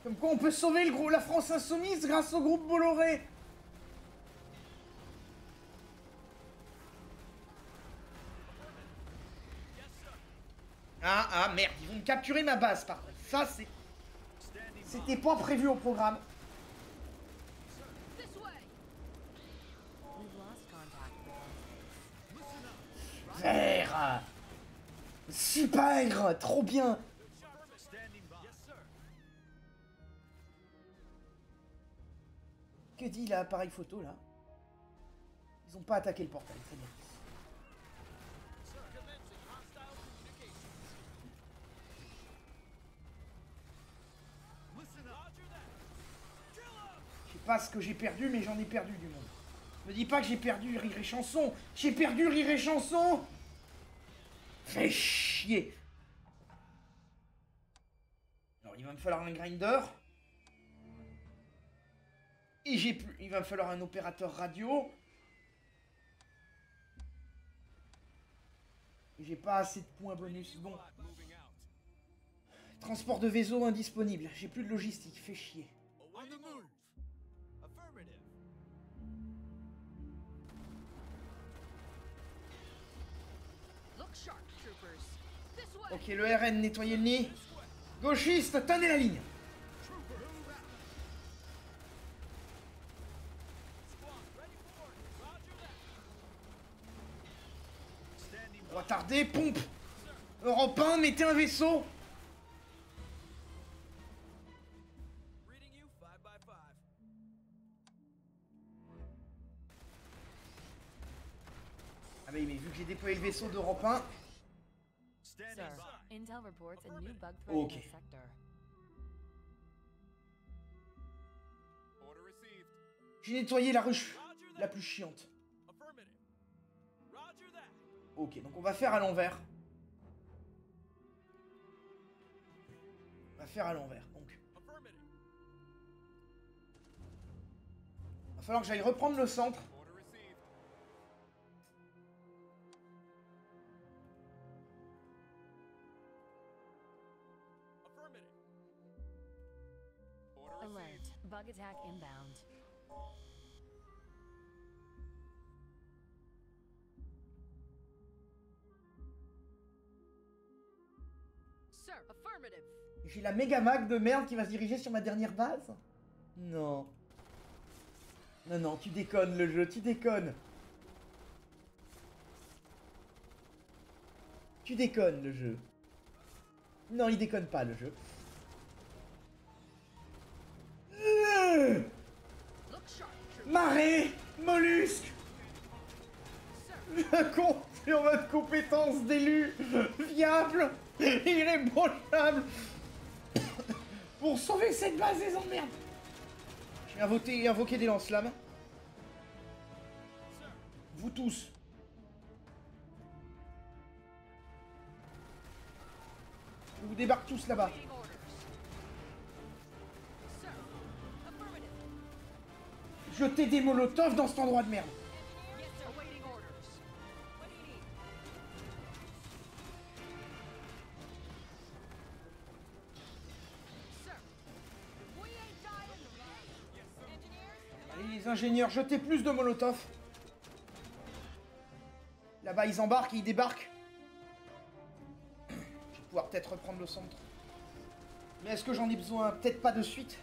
Comme quoi on peut sauver la France Insoumise grâce au groupe Bolloré. Ah, merde, ils vont me capturer ma base, par contre. Ça, c'était pas prévu au programme. This way. We've lost contact with Vert. Super, trop bien. Standing by. Yes, sir. Que dit l'appareil photo, là? Ils ont pas attaqué le portail, très bien. Sir, commencing hostile communications. Listen up. Roger that. Kill him. Je sais pas ce que j'ai perdu, mais j'en ai perdu du monde. Me dis pas que j'ai perdu Rire et Chanson. J'ai perdu Rire et Chanson. Fais chier. Alors, il va me falloir un grinder. Et il va me falloir un opérateur radio. Et j'ai pas assez de points bonus. Bon. Moving out. Transport de vaisseau indisponible. J'ai plus de logistique. Fais chier. On the move. Affirmative. Look sharp, troopers. This way. Ok, le RN, nettoyez le nid. Gauchiste, tenez la ligne. Trooper, move out. Squad, ready for orders. Roger that. Standing by. Droit tardé, pompe. Europe 1, mettez un vaisseau. Reading you 5 by 5. Ah bah oui, mais vu que j'ai déployé le vaisseau d'Europe 1, Standing Sir, by. intel reports a new bug threat in Okay. this sector. Order received. j'ai nettoyé la ruche la plus chiante. Affirmative. Roger that. Ok, donc on va faire à l'envers. On va faire à l'envers, donc. Affirmative. Va falloir que j'aille reprendre le centre. Order received. Bug attack inbound. Sir, affirmative. J'ai la méga vague de merde qui va se diriger sur ma dernière base? Non. Non, non, tu déconnes le jeu, tu déconnes. Tu déconnes le jeu. Non, il déconne pas le jeu. Look sharp, trooper. Marée, mollusque. Je compte sur votre compétence d'élu viable et irréprochable pour sauver cette base des emmerdes. J'ai invoqué des lance-flammes. Vous tous. Je vous débarque tous là-bas. Awaiting orders. Sir, affirmative. Jetez des molotovs dans cet endroit de merde. Yes, sir. Awaiting orders. What do you need? Sir, we ain't dying. Engineers? Allez les ingénieurs, jetez plus de molotovs. Là-bas ils embarquent et ils débarquent. Je vais pouvoir peut-être reprendre le centre. Mais est-ce que j'en ai besoin? Peut-être pas de suite.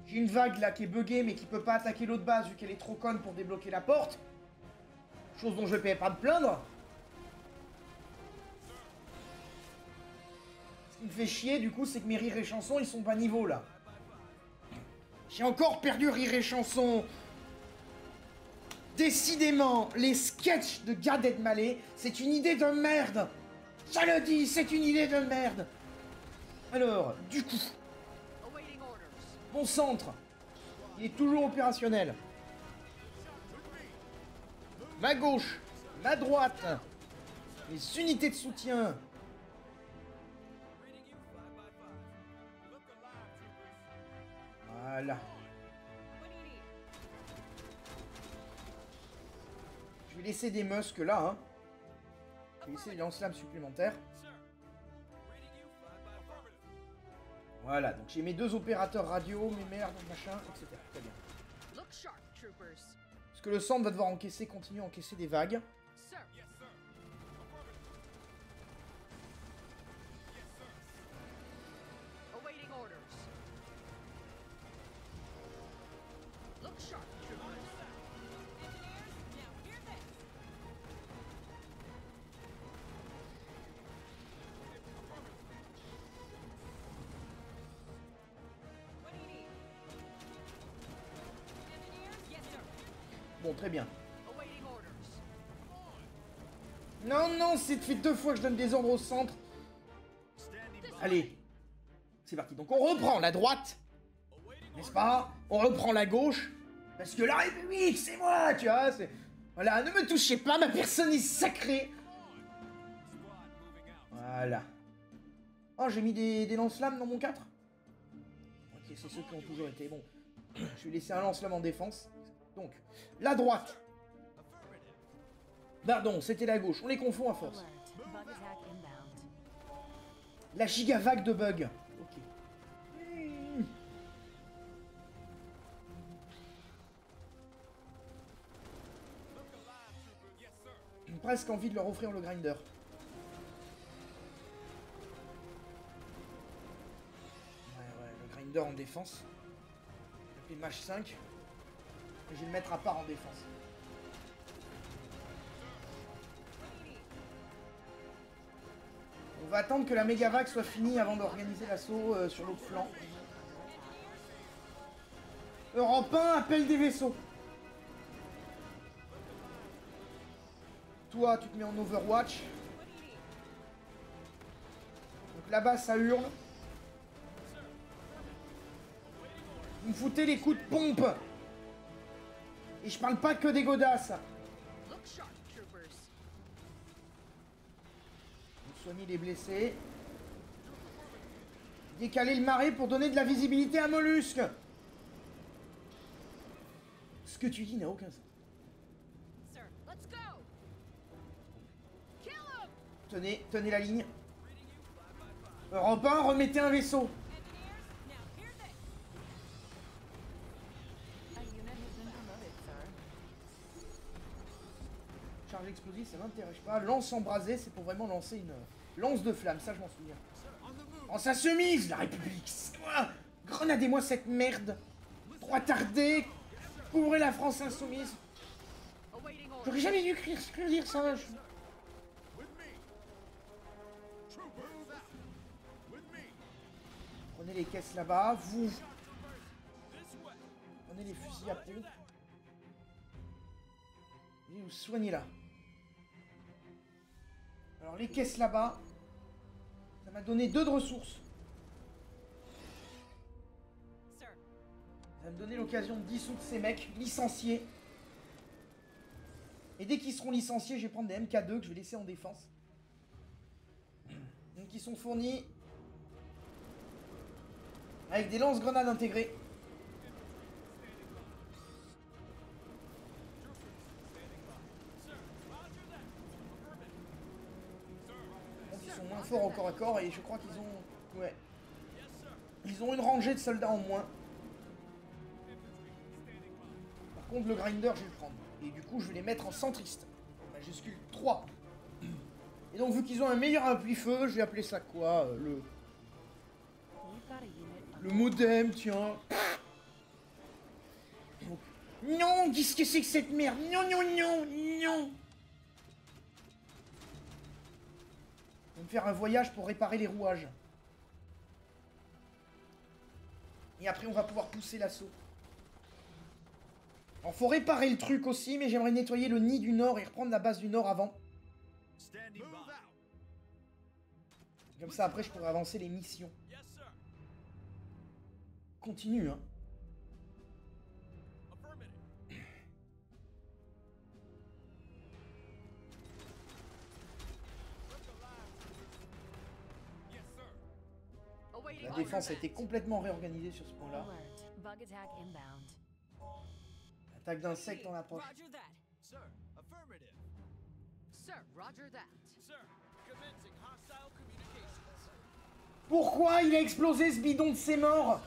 J'ai une vague là qui est buggée mais qui peut pas attaquer l'autre base vu qu'elle est trop conne pour débloquer la porte. Chose dont je vais pas me plaindre. Ce qui me fait chier du coup c'est que mes rires et chansons ils sont pas niveau là. J'ai encore perdu rire et chansons. Décidément, les sketchs de Gad Elmaleh, c'est une idée de merde. Je le dis, c'est une idée de merde. Alors, du coup, Awaiting orders. mon centre, il est toujours opérationnel. Ma gauche, ma droite, les unités de soutien. Reading you 5 by 5. Look alive, troopers. Voilà. What do you need? Je vais laisser des muscles là, hein. Je vais laisser des lance-flammes supplémentaires. Sir, reading you 5 by 5. Voilà, donc j'ai mes deux opérateurs radio, mes merdes, machin, etc. Très bien. Look sharp, troopers. Parce que le centre va devoir encaisser, continuer à encaisser des vagues. Sir, Yes, sir. awaiting orders. Look sharp, troopers. Engineers, now hear this. What do you need? Engineers, yes, sir. Bon, très bien. Awaiting orders. Non, non, c'est fait 2 fois que je donne des ordres au centre. Allez. C'est parti. Donc on reprend la droite. N'est-ce pas? On reprend la gauche. Parce que la République, c'est moi, tu vois. Voilà, ne me touchez pas, ma personne est sacrée. Voilà. Oh, j'ai mis des lance-flammes dans mon 4. Ok, c'est ceux qui ont toujours été. Bon, je vais laisser un lance-flamme en défense. Donc, la droite. Pardon, c'était la gauche. On les confond à force. Alert. Bug attack inbound. La giga vague de bugs. Ok. J'ai presque envie de leur offrir le grinder. Ouais, le grinder en défense. Je vais mage 5. Et je vais le mettre à part en défense. On va attendre que la méga vague soit finie avant d'organiser l'assaut sur l'autre flanc. Europe 1, appelle des vaisseaux. Toi, tu te mets en Overwatch. Donc là-bas, ça hurle. Vous me foutez les coups de pompe. Et je parle pas que des godasses. Look sharp, troopers. Vous soignez les blessés. Décaler le marais pour donner de la visibilité à Mollusque. Ce que tu dis n'a aucun sens. Sir, let's go. Kill him. Tenez la ligne. Europe 1, remettez un vaisseau. Engineers, now hear this. explosif, ça m'intéresse pas. Lance embrasée, c'est pour vraiment lancer une lance de flamme, ça je m'en souviens. En sa chemise, la République, c'est moi. Grenadez-moi cette merde. Droit tardé. Couvrez la France insoumise. J'aurais jamais dû dire ça. Prenez les caisses là-bas, vous. Prenez les fusils à pompe. Et vous soignez là. Alors les caisses là-bas, ça m'a donné 2 de ressources. Ça va me donner l'occasion de dissoudre ces mecs licenciés. Et dès qu'ils seront licenciés, je vais prendre des MK2 que je vais laisser en défense. Donc ils sont fournis avec des lance-grenades intégrées. Donc ils sont moins forts au corps à corps et je crois qu'ils ont... Ouais. Ils ont une rangée de soldats en moins. Par contre le grinder je vais le prendre. Et du coup je vais les mettre en centriste. Majuscule 3. Et donc vu qu'ils ont un meilleur appui-feu, je vais appeler ça quoi le modem, tiens. Non, qu'est-ce que c'est que cette merde? Non, non, non, non. On va me faire un voyage pour réparer les rouages. Et après, on va pouvoir pousser l'assaut. Alors, faut réparer le truc aussi, mais j'aimerais nettoyer le nid du nord et reprendre la base du nord avant. Comme ça, après, je pourrais avancer les missions. Continue, hein. La défense a été complètement réorganisée sur ce point-là. Attaque d'insectes en approche. Pourquoi il a explosé ce bidon de ses morts?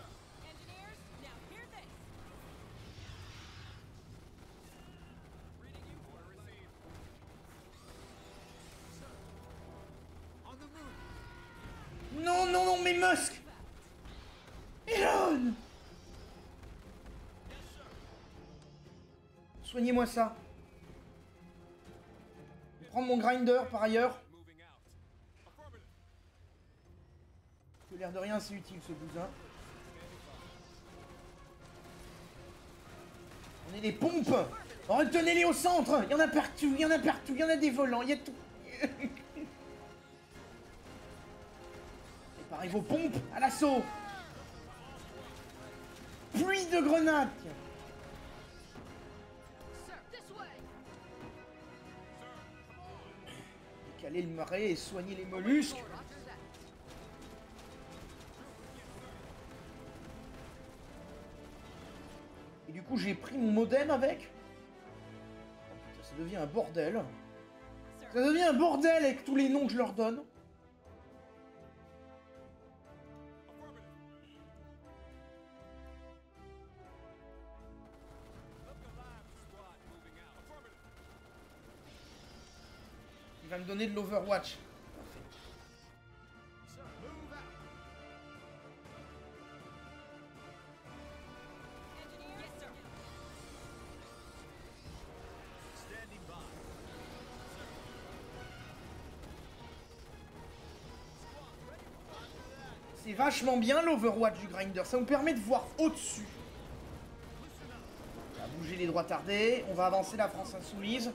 Non, non, non, mais Musk! Elon! Soignez-moi ça. Je vais prendre mon grinder par ailleurs. Que l'air de rien, c'est utile ce bousin. On est des pompes! Retenez-les au centre! Il y en a partout, il y en a partout, il y en a des volants, il y a tout. Préparez vos pompes à l'assaut! Pluie de grenades! Décaler le marais et soigner les mollusques. Et du coup, j'ai pris mon modem avec. Oh, putain, ça devient un bordel. Ça devient un bordel avec tous les noms que je leur donne. Il va me donner de l'Overwatch. Parfait. C'est vachement bien l'Overwatch du grinder. Ça nous permet de voir au-dessus. On va bouger les droits tardés. On va avancer la France insoumise.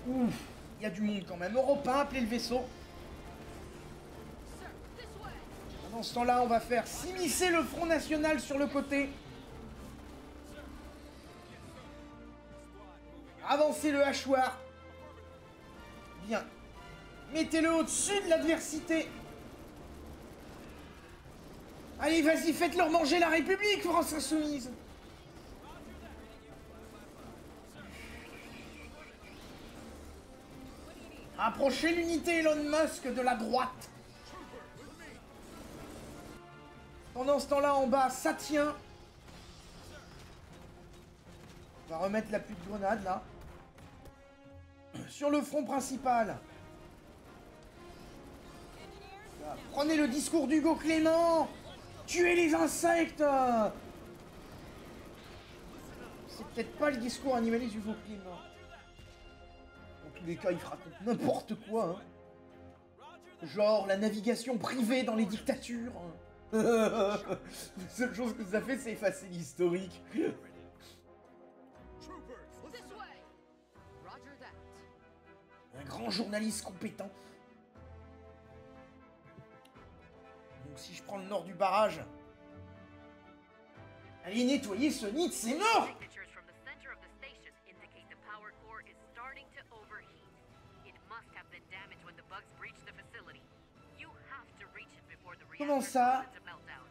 Ouf, il y a du monde quand même. Européen, appelez le vaisseau. Pendant ce temps-là, on va faire s'immiscer le Front National sur le côté. Avancez le hachoir. Bien. Mettez-le au-dessus de l'adversité. Allez, vas-y, faites-leur manger la République, France Insoumise. Approchez l'unité Elon Musk de la droite. Pendant ce temps-là, en bas, ça tient. On va remettre la pluie de grenades là. Sur le front principal. Là, prenez le discours d'Hugo Clément. Tuez les insectes. C'est peut-être pas le discours animaliste d'Hugo Clément. En tous les cas, il raconte n'importe quoi. Hein. Genre la navigation privée dans les dictatures. La seule chose que ça fait, c'est effacer l'historique. Un grand journaliste compétent. Donc si je prends le nord du barrage... Allez nettoyer ce nid, c'est mort! Signatures from the center of the station indicate the power core is starting to overheat. It must have been damaged when the bugs breached the facility. You have to reach it before the reactor Comment ça? goes into meltdown.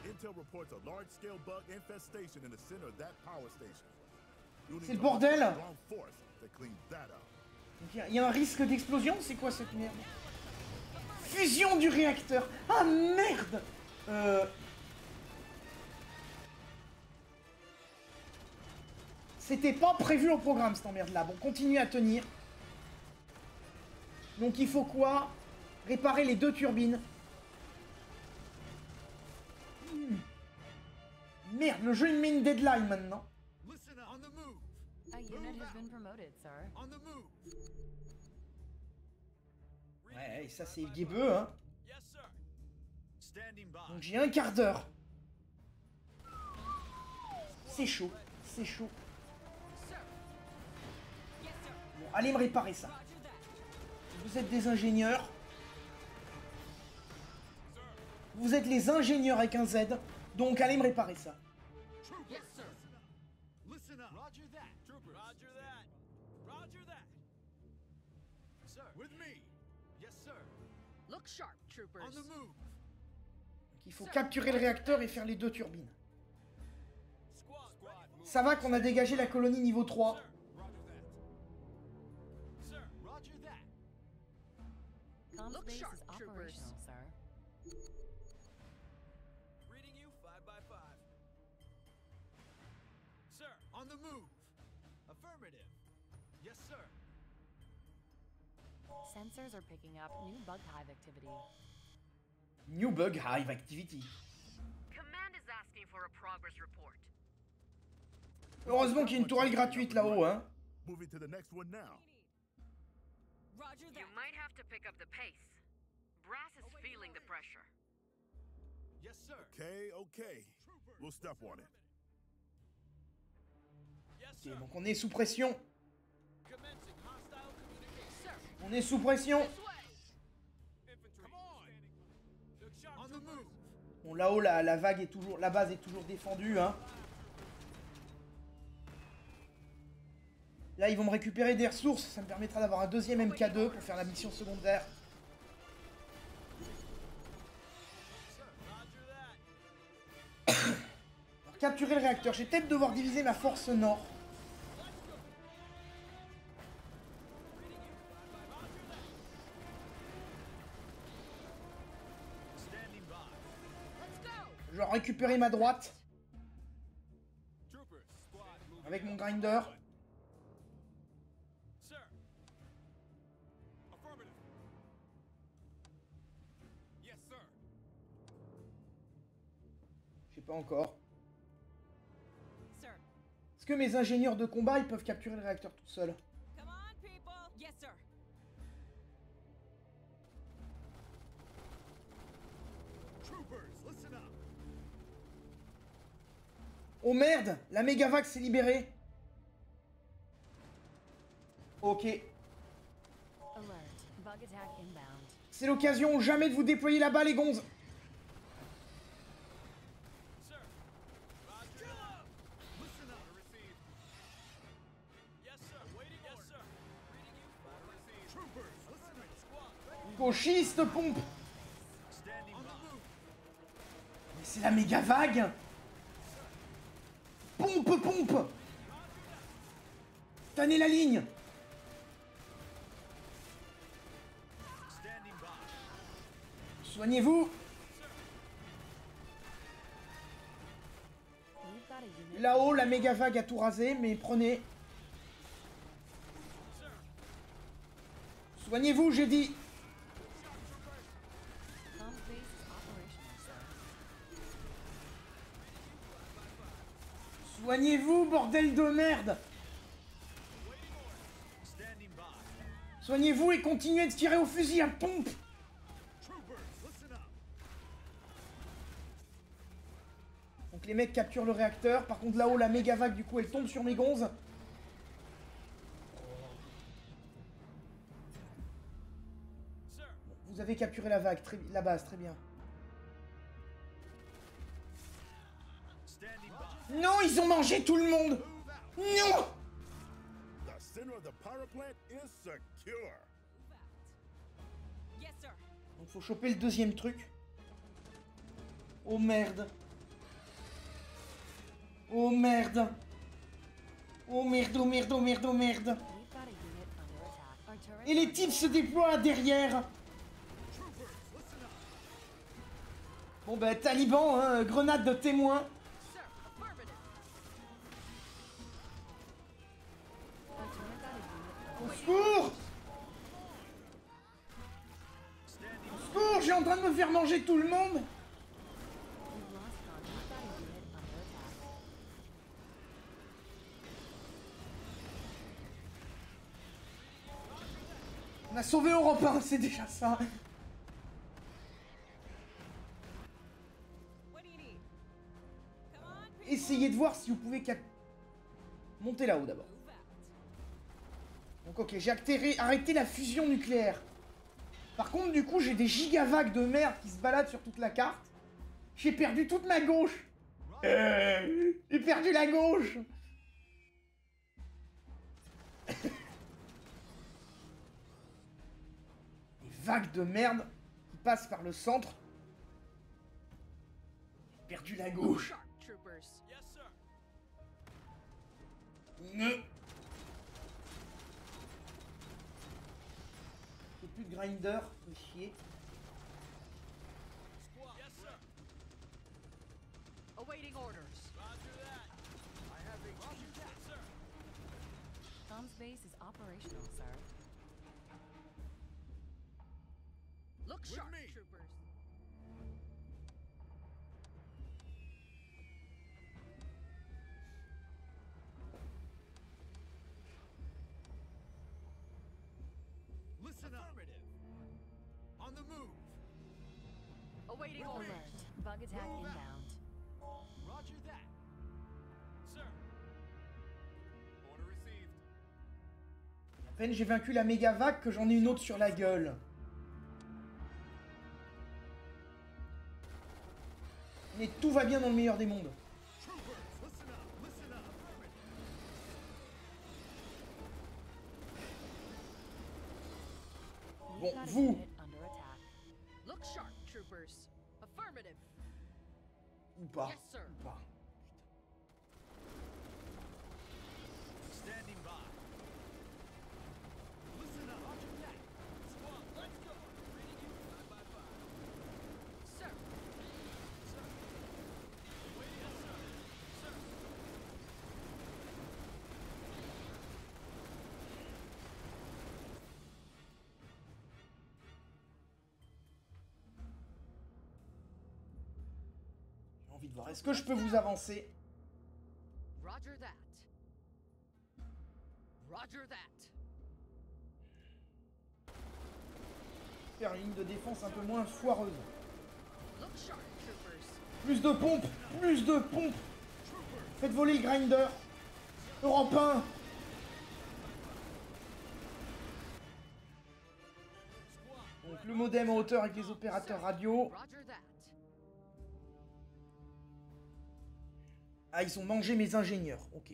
Intel reports a large-scale bug infestation in the center of that power station. You'll need C'est le to bordel. strong force to clean that up. Il y a un risque d'explosion? C'est quoi cette merde? Fusion du réacteur! Ah merde! C'était pas prévu au programme cette emmerde là. Bon, continue à tenir. Donc il faut quoi? Réparer les 2 turbines. Merde, le jeu il met une deadline maintenant. A unit has been promoted, sir. Ouais, et ça c'est guébeux, hein. Donc j'ai un quart d'heure. C'est chaud, c'est chaud. Bon, allez me réparer ça. Vous êtes des ingénieurs. Vous êtes les ingénieurs avec un Z. Donc allez me réparer ça. Look sharp, troopers. Donc il faut capturer le réacteur et faire les 2 turbines. Ça va qu'on a dégagé la colonie niveau 3. Comm Look space sharp, is troopers. operational, sir. Reading you 5 by 5. Sir, on the move. Affirmative. Yes, sir. Sensors are picking up new bug hive activity. New Bug Hive Activity. Command is asking for a progress report. Heureusement qu'il y a une tourelle gratuite là-haut, hein. Moving to the next one now. Roger You that. might have to pick up the pace. Brass is feeling the pressure. Yes, sir. Okay. We'll step on it. Yes, Ok, sir. donc on est sous pression. Commencing hostile communication. On est sous pression. Infantry. Come on. Look sharp, on the move. Bon, là-haut, la vague est toujours... La base est toujours défendue, hein. Là, ils vont me récupérer des ressources. Ça me permettra d'avoir un deuxième MK2 pour faire la mission secondaire. Alors, capturer le réacteur. Je vais peut-être devoir diviser ma force nord. Je vais récupérer ma droite Troopers. Squad moving. avec mon grinder. Sir. Affirmative. Yes, sir. Je sais pas encore. Sir. Est-ce que mes ingénieurs de combat, ils peuvent capturer le réacteur tout seuls? Come on, people. Yes, sir. Troopers, listen up. Oh merde! La Megavac s'est libérée! Ok. Alert. Bug attack inbound. C'est l'occasion ou jamais de vous déployer là-bas, les gonzes! Sir. Roger. Listen up. Receive. Yes, sir. Waiting. Yes, sir. Reading you. Receive. Troopers, listen up. Squad. Gauchiste pompe! Standing by. Mais c'est la méga vague! Pompe, pompe! Tannez la ligne! Standing by. Soignez-vous! We've got a unit Là-haut, la méga vague a tout rasé, mais prenez. Soignez-vous, j'ai dit. Comms base is operational, sir. Soignez-vous, bordel de merde. Standing by. Soignez-vous et continuez de tirer au fusil à pompe. Troopers, listen up. Donc les mecs capturent le réacteur. Par contre là-haut, la méga vague, du coup, elle tombe sur mes gonzes. Sir, Vous avez capturé la vague, la base, très bien. standing by. Non, ils ont mangé tout le monde. Non. The center of the power plant is secure. Yes, sir. Donc faut choper le deuxième truc. Oh merde. Oh merde. Oh merde, oh merde, oh merde, oh merde. We've got a unit under attack. Our turret Et les types se déploient derrière. Bon bah taliban, hein, grenade de témoin. Sir, affirmative. Our turret got a unit under Au secours. Au secours, j'ai en train de me faire manger tout le monde. We've lost contact. We've got a unit under attack. On a sauvé Europe 1, c'est déjà ça. What do you need? Come on, people. Essayez de voir si vous pouvez monter là-haut d'abord. Move out. Donc ok, j'ai arrêté la fusion nucléaire. Par contre, du coup, j'ai des gigavagues de merde qui se baladent sur toute la carte. J'ai perdu toute ma gauche. J'ai perdu la gauche. Des vagues de merde qui passent par le centre. J'ai perdu la gauche. Sharp troopers. Yes, sir. J'ai plus de grinder, fait chier. Squad. Yes, sir. Awaiting orders. Roger that. I have a Roger that, sir. Comms base is operational, sir. Look With sharp, me. troopers. Listen up. Affirmative. On the move. Awaiting orders. Alert. Bug attack Move out. inbound. Roger that. Sir. Order received. À peine j'ai vaincu la méga vague que j'en ai une autre sur la gueule. Mais tout va bien dans le meilleur des mondes. Troopers, listen up. Listen up. We've Bon, got a vous. unit under attack. Look sharp, troopers. Affirmative. Ou pas. Yes, sir. Ou pas. Standing by. Listen up. Roger that. Squad, let's go. Reading you 5 by 5. Sir. Sir. Waiting, yes, sir. Sir. J'ai envie de voir. Est-ce que je peux vous avancer? Roger that. Roger that. Faire une ligne de défense un peu moins foireuse. Look sharp, troopers. Plus de pompes. Plus de pompes. Faites voler le grinder. Europe 1. Donc le modem en hauteur avec les opérateurs radio. Roger that. Ah, ils ont mangé mes ingénieurs. Ok.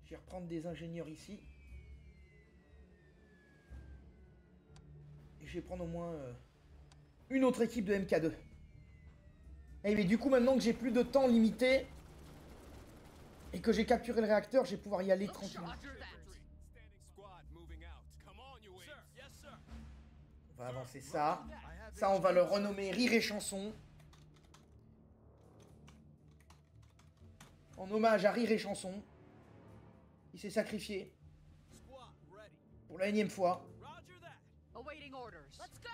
Je vais reprendre des ingénieurs ici. Et je vais prendre au moins une autre équipe de MK2. Et mais du coup, maintenant que j'ai plus de temps limité et que j'ai capturé le réacteur, je vais pouvoir y aller Look tranquillement. sharp. Roger that. Standing squad moving out. Come on, you sir. Yes, sir. On va avancer ça. Ça, on va le renommer Rire et Chanson. En hommage à Rire et Chanson. Il s'est sacrifié. Squad ready. Pour la énième fois. Roger that. Awaiting orders. Let's go!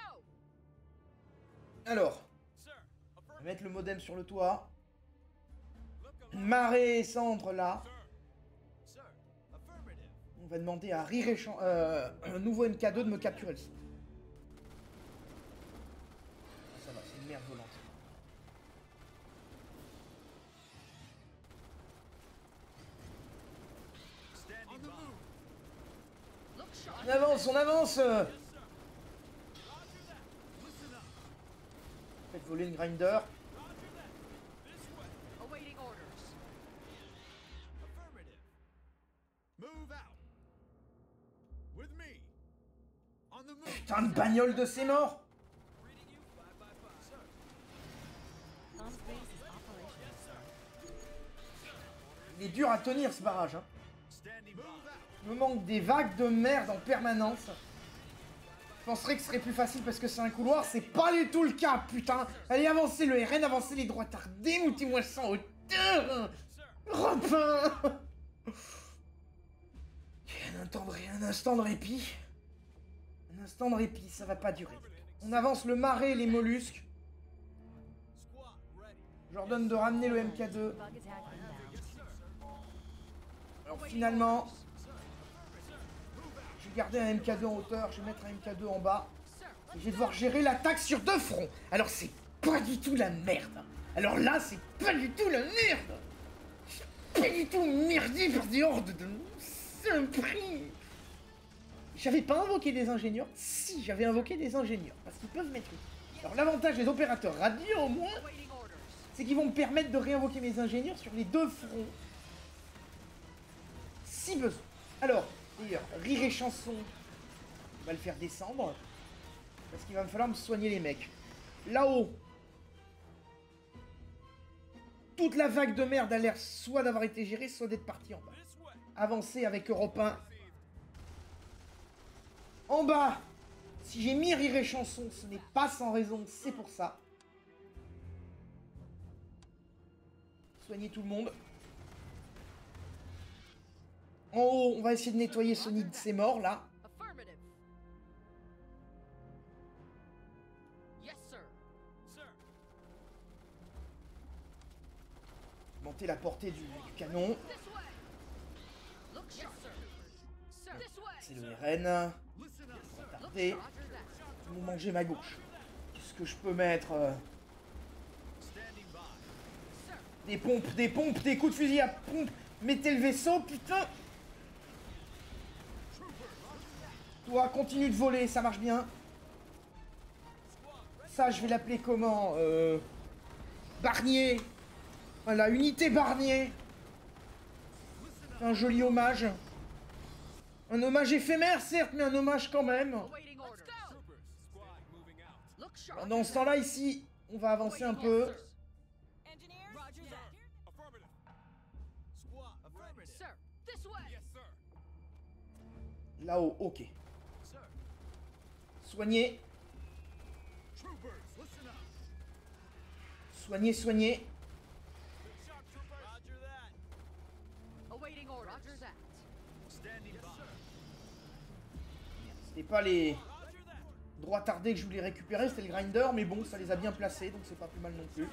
Alors, Sir, on va affirmative. mettre le modem sur le toit. Look alive. Marée et cendre là. Sir, affirmative. On va demander à Rire et un nouveau MK2 de me capturer le son. Ça va, c'est une merde volante. Standing by. Look sharp. On avance, on avance. Yes, sir. Roger that. Listen up. Faites voler une grinder. Roger that. This way. Awaiting orders. Affirmative. Move out. With me. On the move. Putain de bagnole de ses morts. Reading you 5 by 5. Sir. Tom's base is operational. Yes, sir. Il est dur à tenir ce barrage. Hein. Standing by. Move out. Il me manque des vagues de merde en permanence. Je penserais que ce serait plus facile parce que c'est un couloir. C'est pas du tout le cas, putain. Allez, avancez le RN, avancez les droits tardés, moutez-moi ça en hauteur. Rapin. Un instant de répit. Un instant de répit, ça va pas durer. On avance le marais et les mollusques. Squad ready. Je leur donne de ramener le MK2. Bug attack inbound. Alors finalement, je vais garder un MK2 en hauteur, je vais mettre un MK2 en bas. Sir, Et je vais devoir gérer l'attaque sur deux fronts. Alors c'est pas du tout la merde. Alors là, c'est pas du tout la merde. C'est pas du tout merdé par des hordes de saloperies. J'avais pas invoqué des ingénieurs. Si, j'avais invoqué des ingénieurs. Parce qu'ils peuvent m'être utiles. Alors l'avantage des opérateurs radio au moins, awaiting orders. c'est qu'ils vont me permettre de réinvoquer mes ingénieurs sur les deux fronts. Si besoin. Alors, d'ailleurs, Rire et Chanson, on va le faire descendre. Parce qu'il va me falloir me soigner les mecs. Là-haut, toute la vague de merde a l'air soit d'avoir été gérée, soit d'être partie en bas. This way. Avancer avec Europe 1. En bas, si j'ai mis Rire et Chanson, ce n'est pas sans raison, c'est pour ça. Soigner tout le monde. En haut, on va essayer de nettoyer Sony de ses morts, là. Affirmative. Yes, sir. Sir. Monter la portée du canon. This way. Look sharp. Sir. This way. C'est le RN. Listen up. Sir. Look Regardez, Roger that. vous mangez ma gauche. Qu'est-ce que je peux mettre Standing by. Sir. des pompes, des coups de fusil à pompe. Mettez le vaisseau, putain. Toi, continue de voler, ça marche bien. Ça, je vais l'appeler comment Barnier. Voilà, unité Barnier. C'est un joli hommage. Un hommage éphémère, certes, mais un hommage quand même. Awaiting orders. Let's go. Troopers. Squad moving out. Look sharp. Pendant ce temps-là, ici, on va avancer un peu. Engineers. Roger that. Affirmative. Squad affirmative. Sir. This way. Yes, sir. Là-haut, ok. Sir. Soignez, Troopers, listen up. soignez, soignez. Good shot, troopers. Roger that. Awaiting orders. Roger that. Standing by. C'était pas les Roger that. droits tardés que je voulais récupérer, c'était le grinder, mais bon, ça les a bien placés, donc c'est pas plus mal non plus.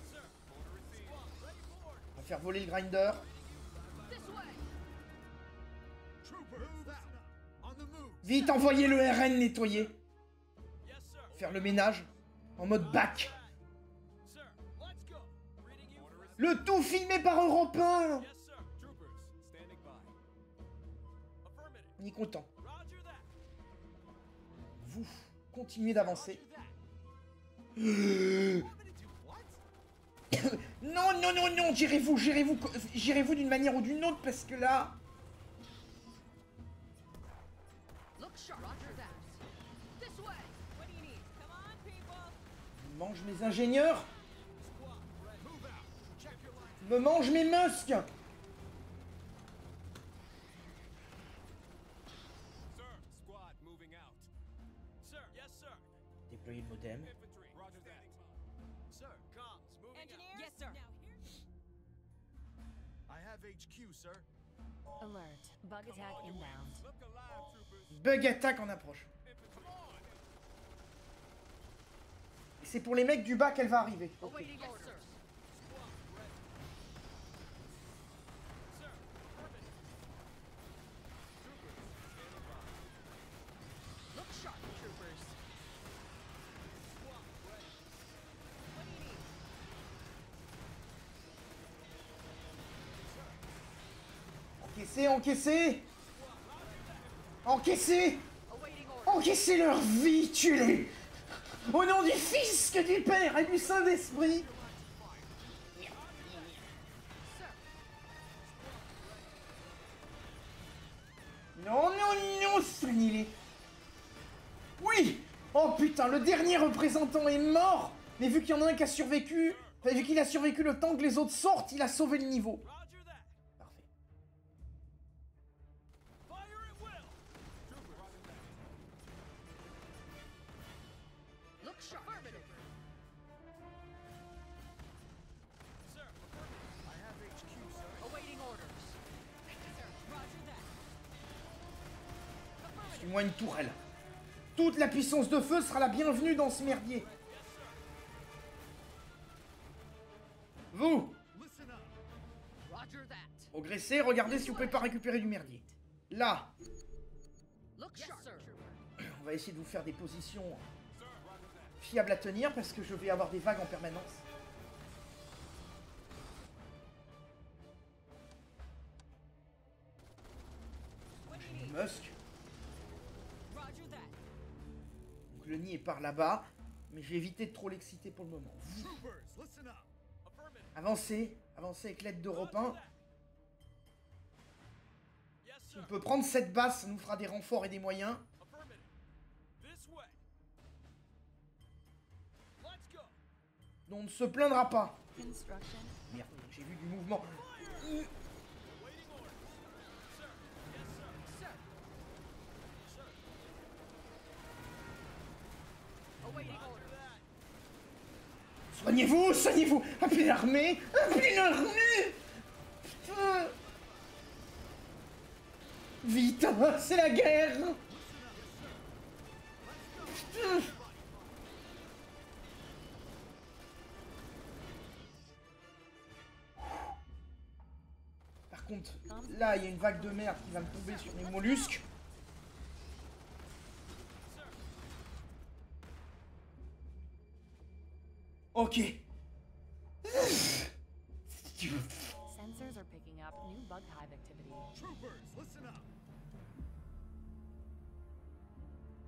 Sir. Order received. Ready for order. On va faire voler le grinder. This way. Troopers, move out. On the move. Vite, envoyez le RN nettoyer. Yes, sir. Faire le ménage. En mode back. Sir, let's go. Reading you. Order received. Le tout filmé par Europe 1. Yes, sir. Troopers, standing by. Affirmative. On est content. Roger that. Vous, continuez d'avancer. Roger that. Want me to do what? Non, non, non, non, gérez-vous d'une manière ou d'une autre, parce que là... Look sharp. Roger that. This way. What do you need? Come on, people. Je mange mes ingénieurs. Squad, ready. Move out. Check your line. Je me mange mes muscles. Sir, squad moving out. Sir, yes, sir. Déployer le modem. Infantry. Roger that. Sir, comms moving out. Yes, sir. HQ, sir. Alert. Bug attack inbound. Look alive, troopers. Bug attack en approche. Et c'est pour les mecs du bas qu'elle va arriver. Ok. Awaiting orders. Look sharp, troopers. What do you need? Encaissez, encaissez. Encaissez. Awaiting orders. Encaissez leur vie, tuez-les. Au nom du Fils, que du Père et du Saint-Esprit. Non, non, non, soignez-les. Oui. Oh putain, le dernier représentant est mort. Mais vu qu'il y en a un qui a survécu, enfin, vu qu'il a survécu le temps que les autres sortent, il a sauvé le niveau. Roger that. Parfait. Fire at will. Look sharp. Affirmative. Sir, affirmative. I have HQ, sir. Awaiting orders. Sir, roger that. Affirmative. Suis-moi une tourelle. Toute la puissance de feu sera la bienvenue dans ce merdier. Vous, Listen up. Roger that. progressez, regardez si vous pouvez pas récupérer du merdier. Là, Look sharp, trooper. on va essayer de vous faire des positions fiables à tenir parce que je vais avoir des vagues en permanence. What do you need? Musk, Roger that. donc le nid est par là-bas, mais j'ai évité de trop l'exciter pour le moment. Troopers, listen up. Affirmative. Avancez, avancez avec l'aide d'Europe 1. Yes, Si sir. on peut prendre cette base, ça nous fera des renforts et des moyens. Affirmative. This way. Let's go. Donc on ne se plaindra pas. Construction. Merde, j'ai vu du mouvement. Awaiting orders. Sir. Yes, sir. Sir. Awaiting orders. Soignez-vous, soignez-vous. Appelez l'armée, appelez l'armée. Putain. Vite, hein, c'est la guerre. Putain. Par contre, là, il y a une vague de merde qui va me tomber sur les mollusques. Ok. Sensors are picking up new bug hive activity. Troopers, listen up.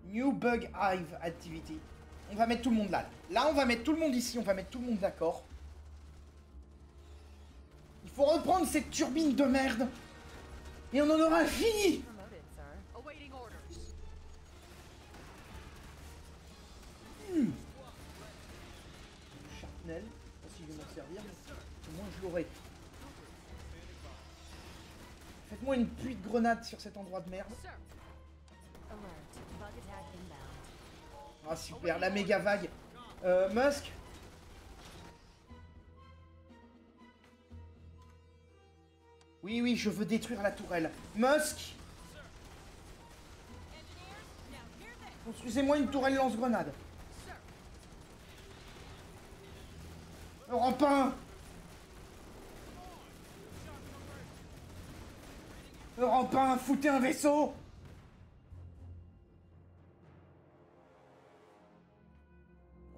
New Bug Hive Activity. On va mettre tout le monde là. Là, on va mettre tout le monde ici. On va mettre tout le monde d'accord. Il faut reprendre cette turbine de merde. Et on en aura fini. Promoted, sir. Awaiting orders. Sharpnel. Je sais pas si je vais m'en servir, mais au moins je l'aurai. Faites-moi une pluie de grenades sur cet endroit de merde. Sir. Alert. Bug attack inbound. Ah super, la méga vague. Musk. Oui, oui, je veux détruire la tourelle. Musk. Construisez-moi une tourelle lance-grenade. Europe 1. Europe 1, foutez un vaisseau.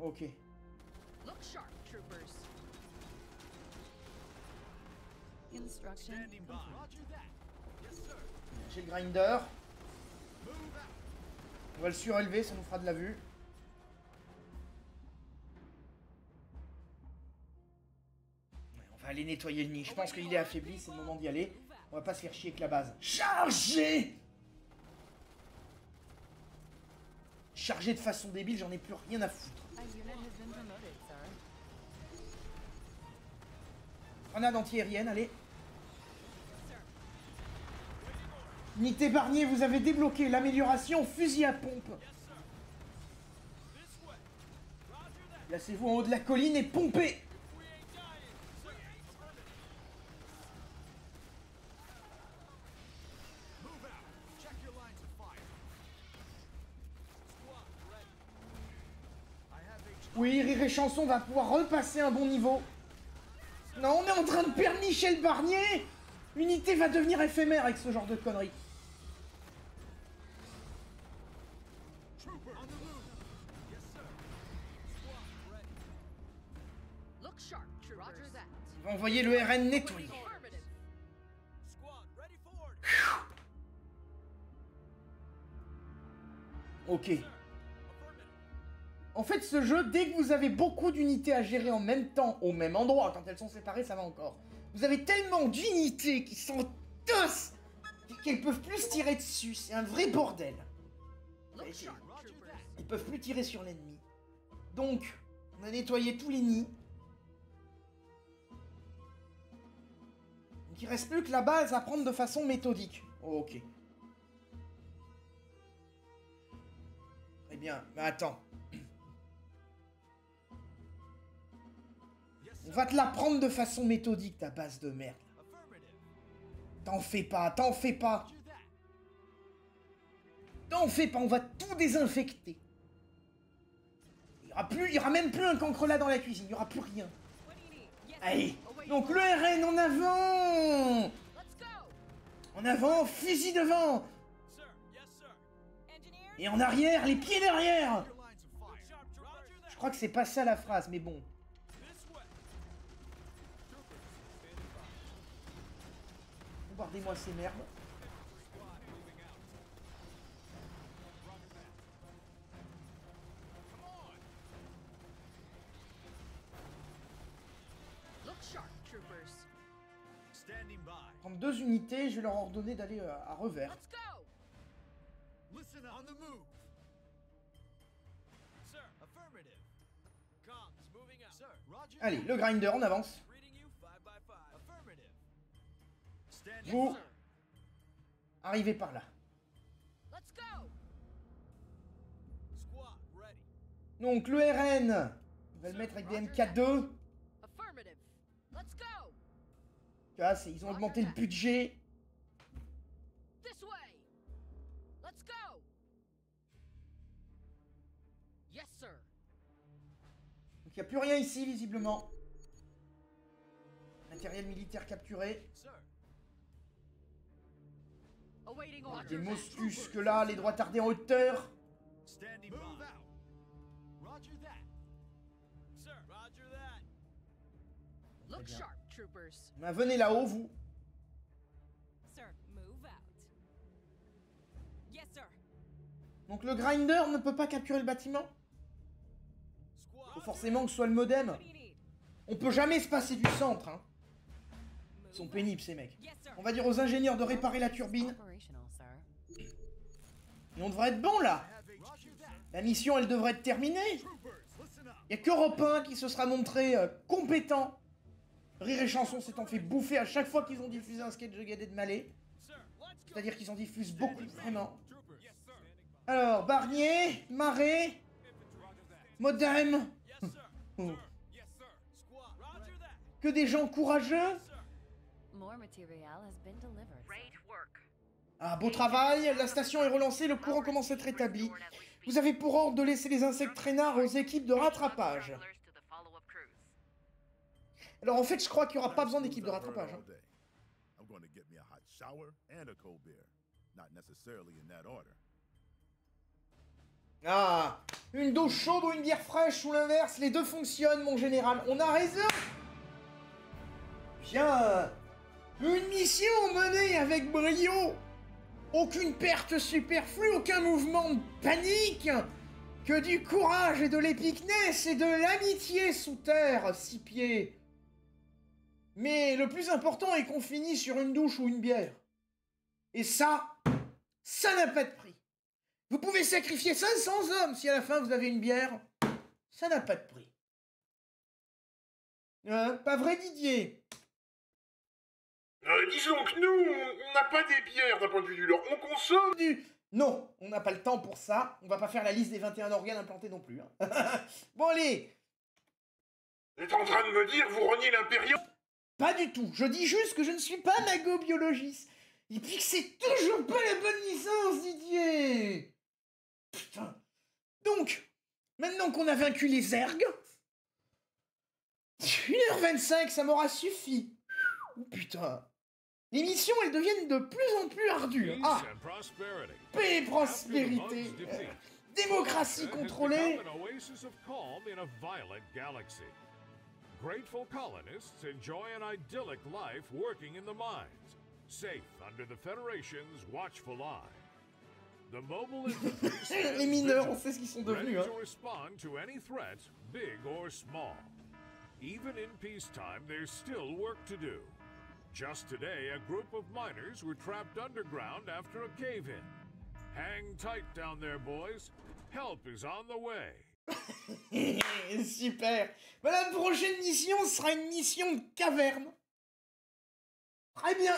Ok. Look sharp, troopers. Construction. Standing by. Roger that. Yes, sir. J'ai le grinder. On va le surélever, ça nous fera de la vue. Ouais, on va aller nettoyer le nid. Je pense qu'il est affaibli, c'est le moment d'y aller. On va pas se faire chier avec la base. Chargez! Chargez de façon débile, j'en ai plus rien à foutre. A unit has been promoted, sir. Grenade anti-aérienne, allez. Unité Barnier, vous avez débloqué l'amélioration fusil à pompe. Placez-vous en haut de la colline et pompez. Oui, Rire et Chanson va pouvoir repasser un bon niveau. Non, on est en train de perdre Michel Barnier. L'unité va devenir éphémère avec ce genre de conneries. Look sharp, troopers. Roger that. On va envoyer le RN nettoyer. Affirmative. Squad, ready forward. Ok. Affirmative. En fait, ce jeu, dès que vous avez beaucoup d'unités à gérer en même temps, au même endroit, quand elles sont séparées, ça va encore. Vous avez tellement d'unités qui sont tous qu'elles peuvent plus se tirer dessus. C'est un vrai bordel. Look sharp, troopers. Ils peuvent plus tirer sur l'ennemi. Donc, on a nettoyé tous les nids. Donc, il reste plus que la base à prendre de façon méthodique. Oh, ok. Très bien, mais attends. On va te la prendre de façon méthodique, ta base de merde. Affirmative. T'en fais pas, t'en fais pas. Roger that. T'en fais pas, on va tout désinfecter. Il y aura même plus un cancrelat dans la cuisine, il y aura plus rien. What do you need? Yes. Allez, Awaiting donc le orders. RN en avant. Let's go. En avant, fusil devant. Sir, yes, sir. Engineers. Et en arrière, les pieds derrière. Your lines of fire. Sharp, Roger Je that. crois que c'est pas ça la phrase, mais bon. This way. Troopers, standing by. Bombardez-moi ces merdes. Squad, moving out. Roger that. Come on. Look sharp, troopers. Standing by. Prendre 2 unités, je vais leur ordonner d'aller à revers. Let's go. Listen up. On the move. Sir, affirmative. Comms moving out. Sir, Roger. Allez, le grinder, on avance. Reading you 5 by 5. Affirmative. Standing Vous, Sir. arrivez par là. Let's go. Squad, ready. Donc le RN, on va le mettre avec des MK2. Affirmative. Let's go. Ah, ils ont augmenté le budget. This way. Let's go. Yes, sir. Donc il n'y a plus rien ici, visiblement. Matériel militaire capturé. Sir. Awaiting Des orders. moscusques là, les droitards en hauteur. Standing by. Move out. Roger that. Sir, Roger that. Look bien. sharp, troopers. Ben, venez là-haut, vous. Sir, move out. Yes, sir. Donc le grinder ne peut pas capturer le bâtiment. Squad. Faut forcément que ce soit le modem. What do you need? On peut jamais se passer du centre, hein. Ils sont Move pénibles, ces mecs. out. Yes, sir. On va dire aux ingénieurs de réparer la turbine. Operational, sir. Et on devrait être bon, là. Roger that. La mission, elle devrait être terminée. Troopers, listen up. Il n'y a qu'Europe 1 qui se sera montré compétent. Rire et Chanson s'étant fait bouffer à chaque fois qu'ils ont diffusé un sketch de Gad Elmaleh. Sir, let's go. C'est-à-dire qu'ils en diffusent beaucoup, vraiment. Troopers. Yes, sir. Alors, Barnier, Marais, Modem. Yes, sir. Oh. Yes, sir. Squad. Roger that. Que des gens courageux. More material has been delivered. Great work. Ah, beau travail, la station est relancée, le courant commence à être rétabli. Vous avez pour ordre de laisser les insectes traînards aux équipes de rattrapage. Alors en fait, je crois qu'il n'y aura pas besoin d'équipe de rattrapage. hein. I'm going to get me a hot shower and a cold beer. Not necessarily in that order. Ah, une douche chaude ou une bière fraîche ou l'inverse, les deux fonctionnent, mon général. On a raison. Bien. Une mission menée avec brio. Aucune perte superflue, aucun mouvement de panique. Que du courage et de l'épicness et de l'amitié sous terre, 6 pieds. Mais le plus important est qu'on finit sur une douche ou une bière. Et ça n'a pas de prix. Vous pouvez sacrifier 500 hommes si à la fin vous avez une bière. Ça n'a pas de prix. Hein, pas vrai, Didier? Disons que nous, on n'a pas des bières d'un point de vue du lore. On consomme Non, on n'a pas le temps pour ça. On va pas faire la liste des 21 organes implantés non plus. hein. Bon, allez. Vous êtes en train de me dire que vous reniez l'impérium? Pas du tout. Je dis juste que je ne suis pas mago-biologiste. Et puis que c'est toujours pas la bonne licence, Didier. Putain. Donc, Maintenant qu'on a vaincu les Zergs, 1h25, ça m'aura suffi. Oh putain. Les missions, elles deviennent de plus en plus ardues. Peace Ah, and prosperity. paix et After the prospérité. Bugs' defeat, Démocratie Colossia has contrôlée. become an oasis of calm in a violent galaxy. Grateful colonists enjoy an idyllic life working in the mines, safe under the Federation's watchful eye. The mobile infantry stands Les mineurs, on vigilant, sait ce qu'ils sont ready devenus. Hein. to respond to any threat, big or small. Even in peacetime, there's still work to do. Just today, a group of miners were trapped underground after a cave-in. Hang tight down there, boys. Help is on the way. Super. Bah, la prochaine mission sera une mission de caverne. Très bien.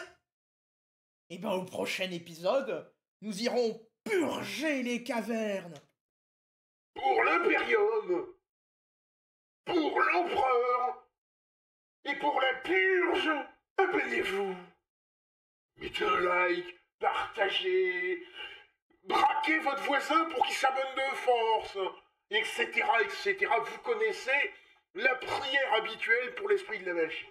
Et ben au prochain épisode, nous irons purger les cavernes. Pour l'Imperium, pour l'Empereur et pour la purge, abonnez-vous. Mettez un like, partagez, braquez votre voisin pour qu'il s'abonne de force, etc., etc. Vous connaissez la prière habituelle pour l'esprit de la machine.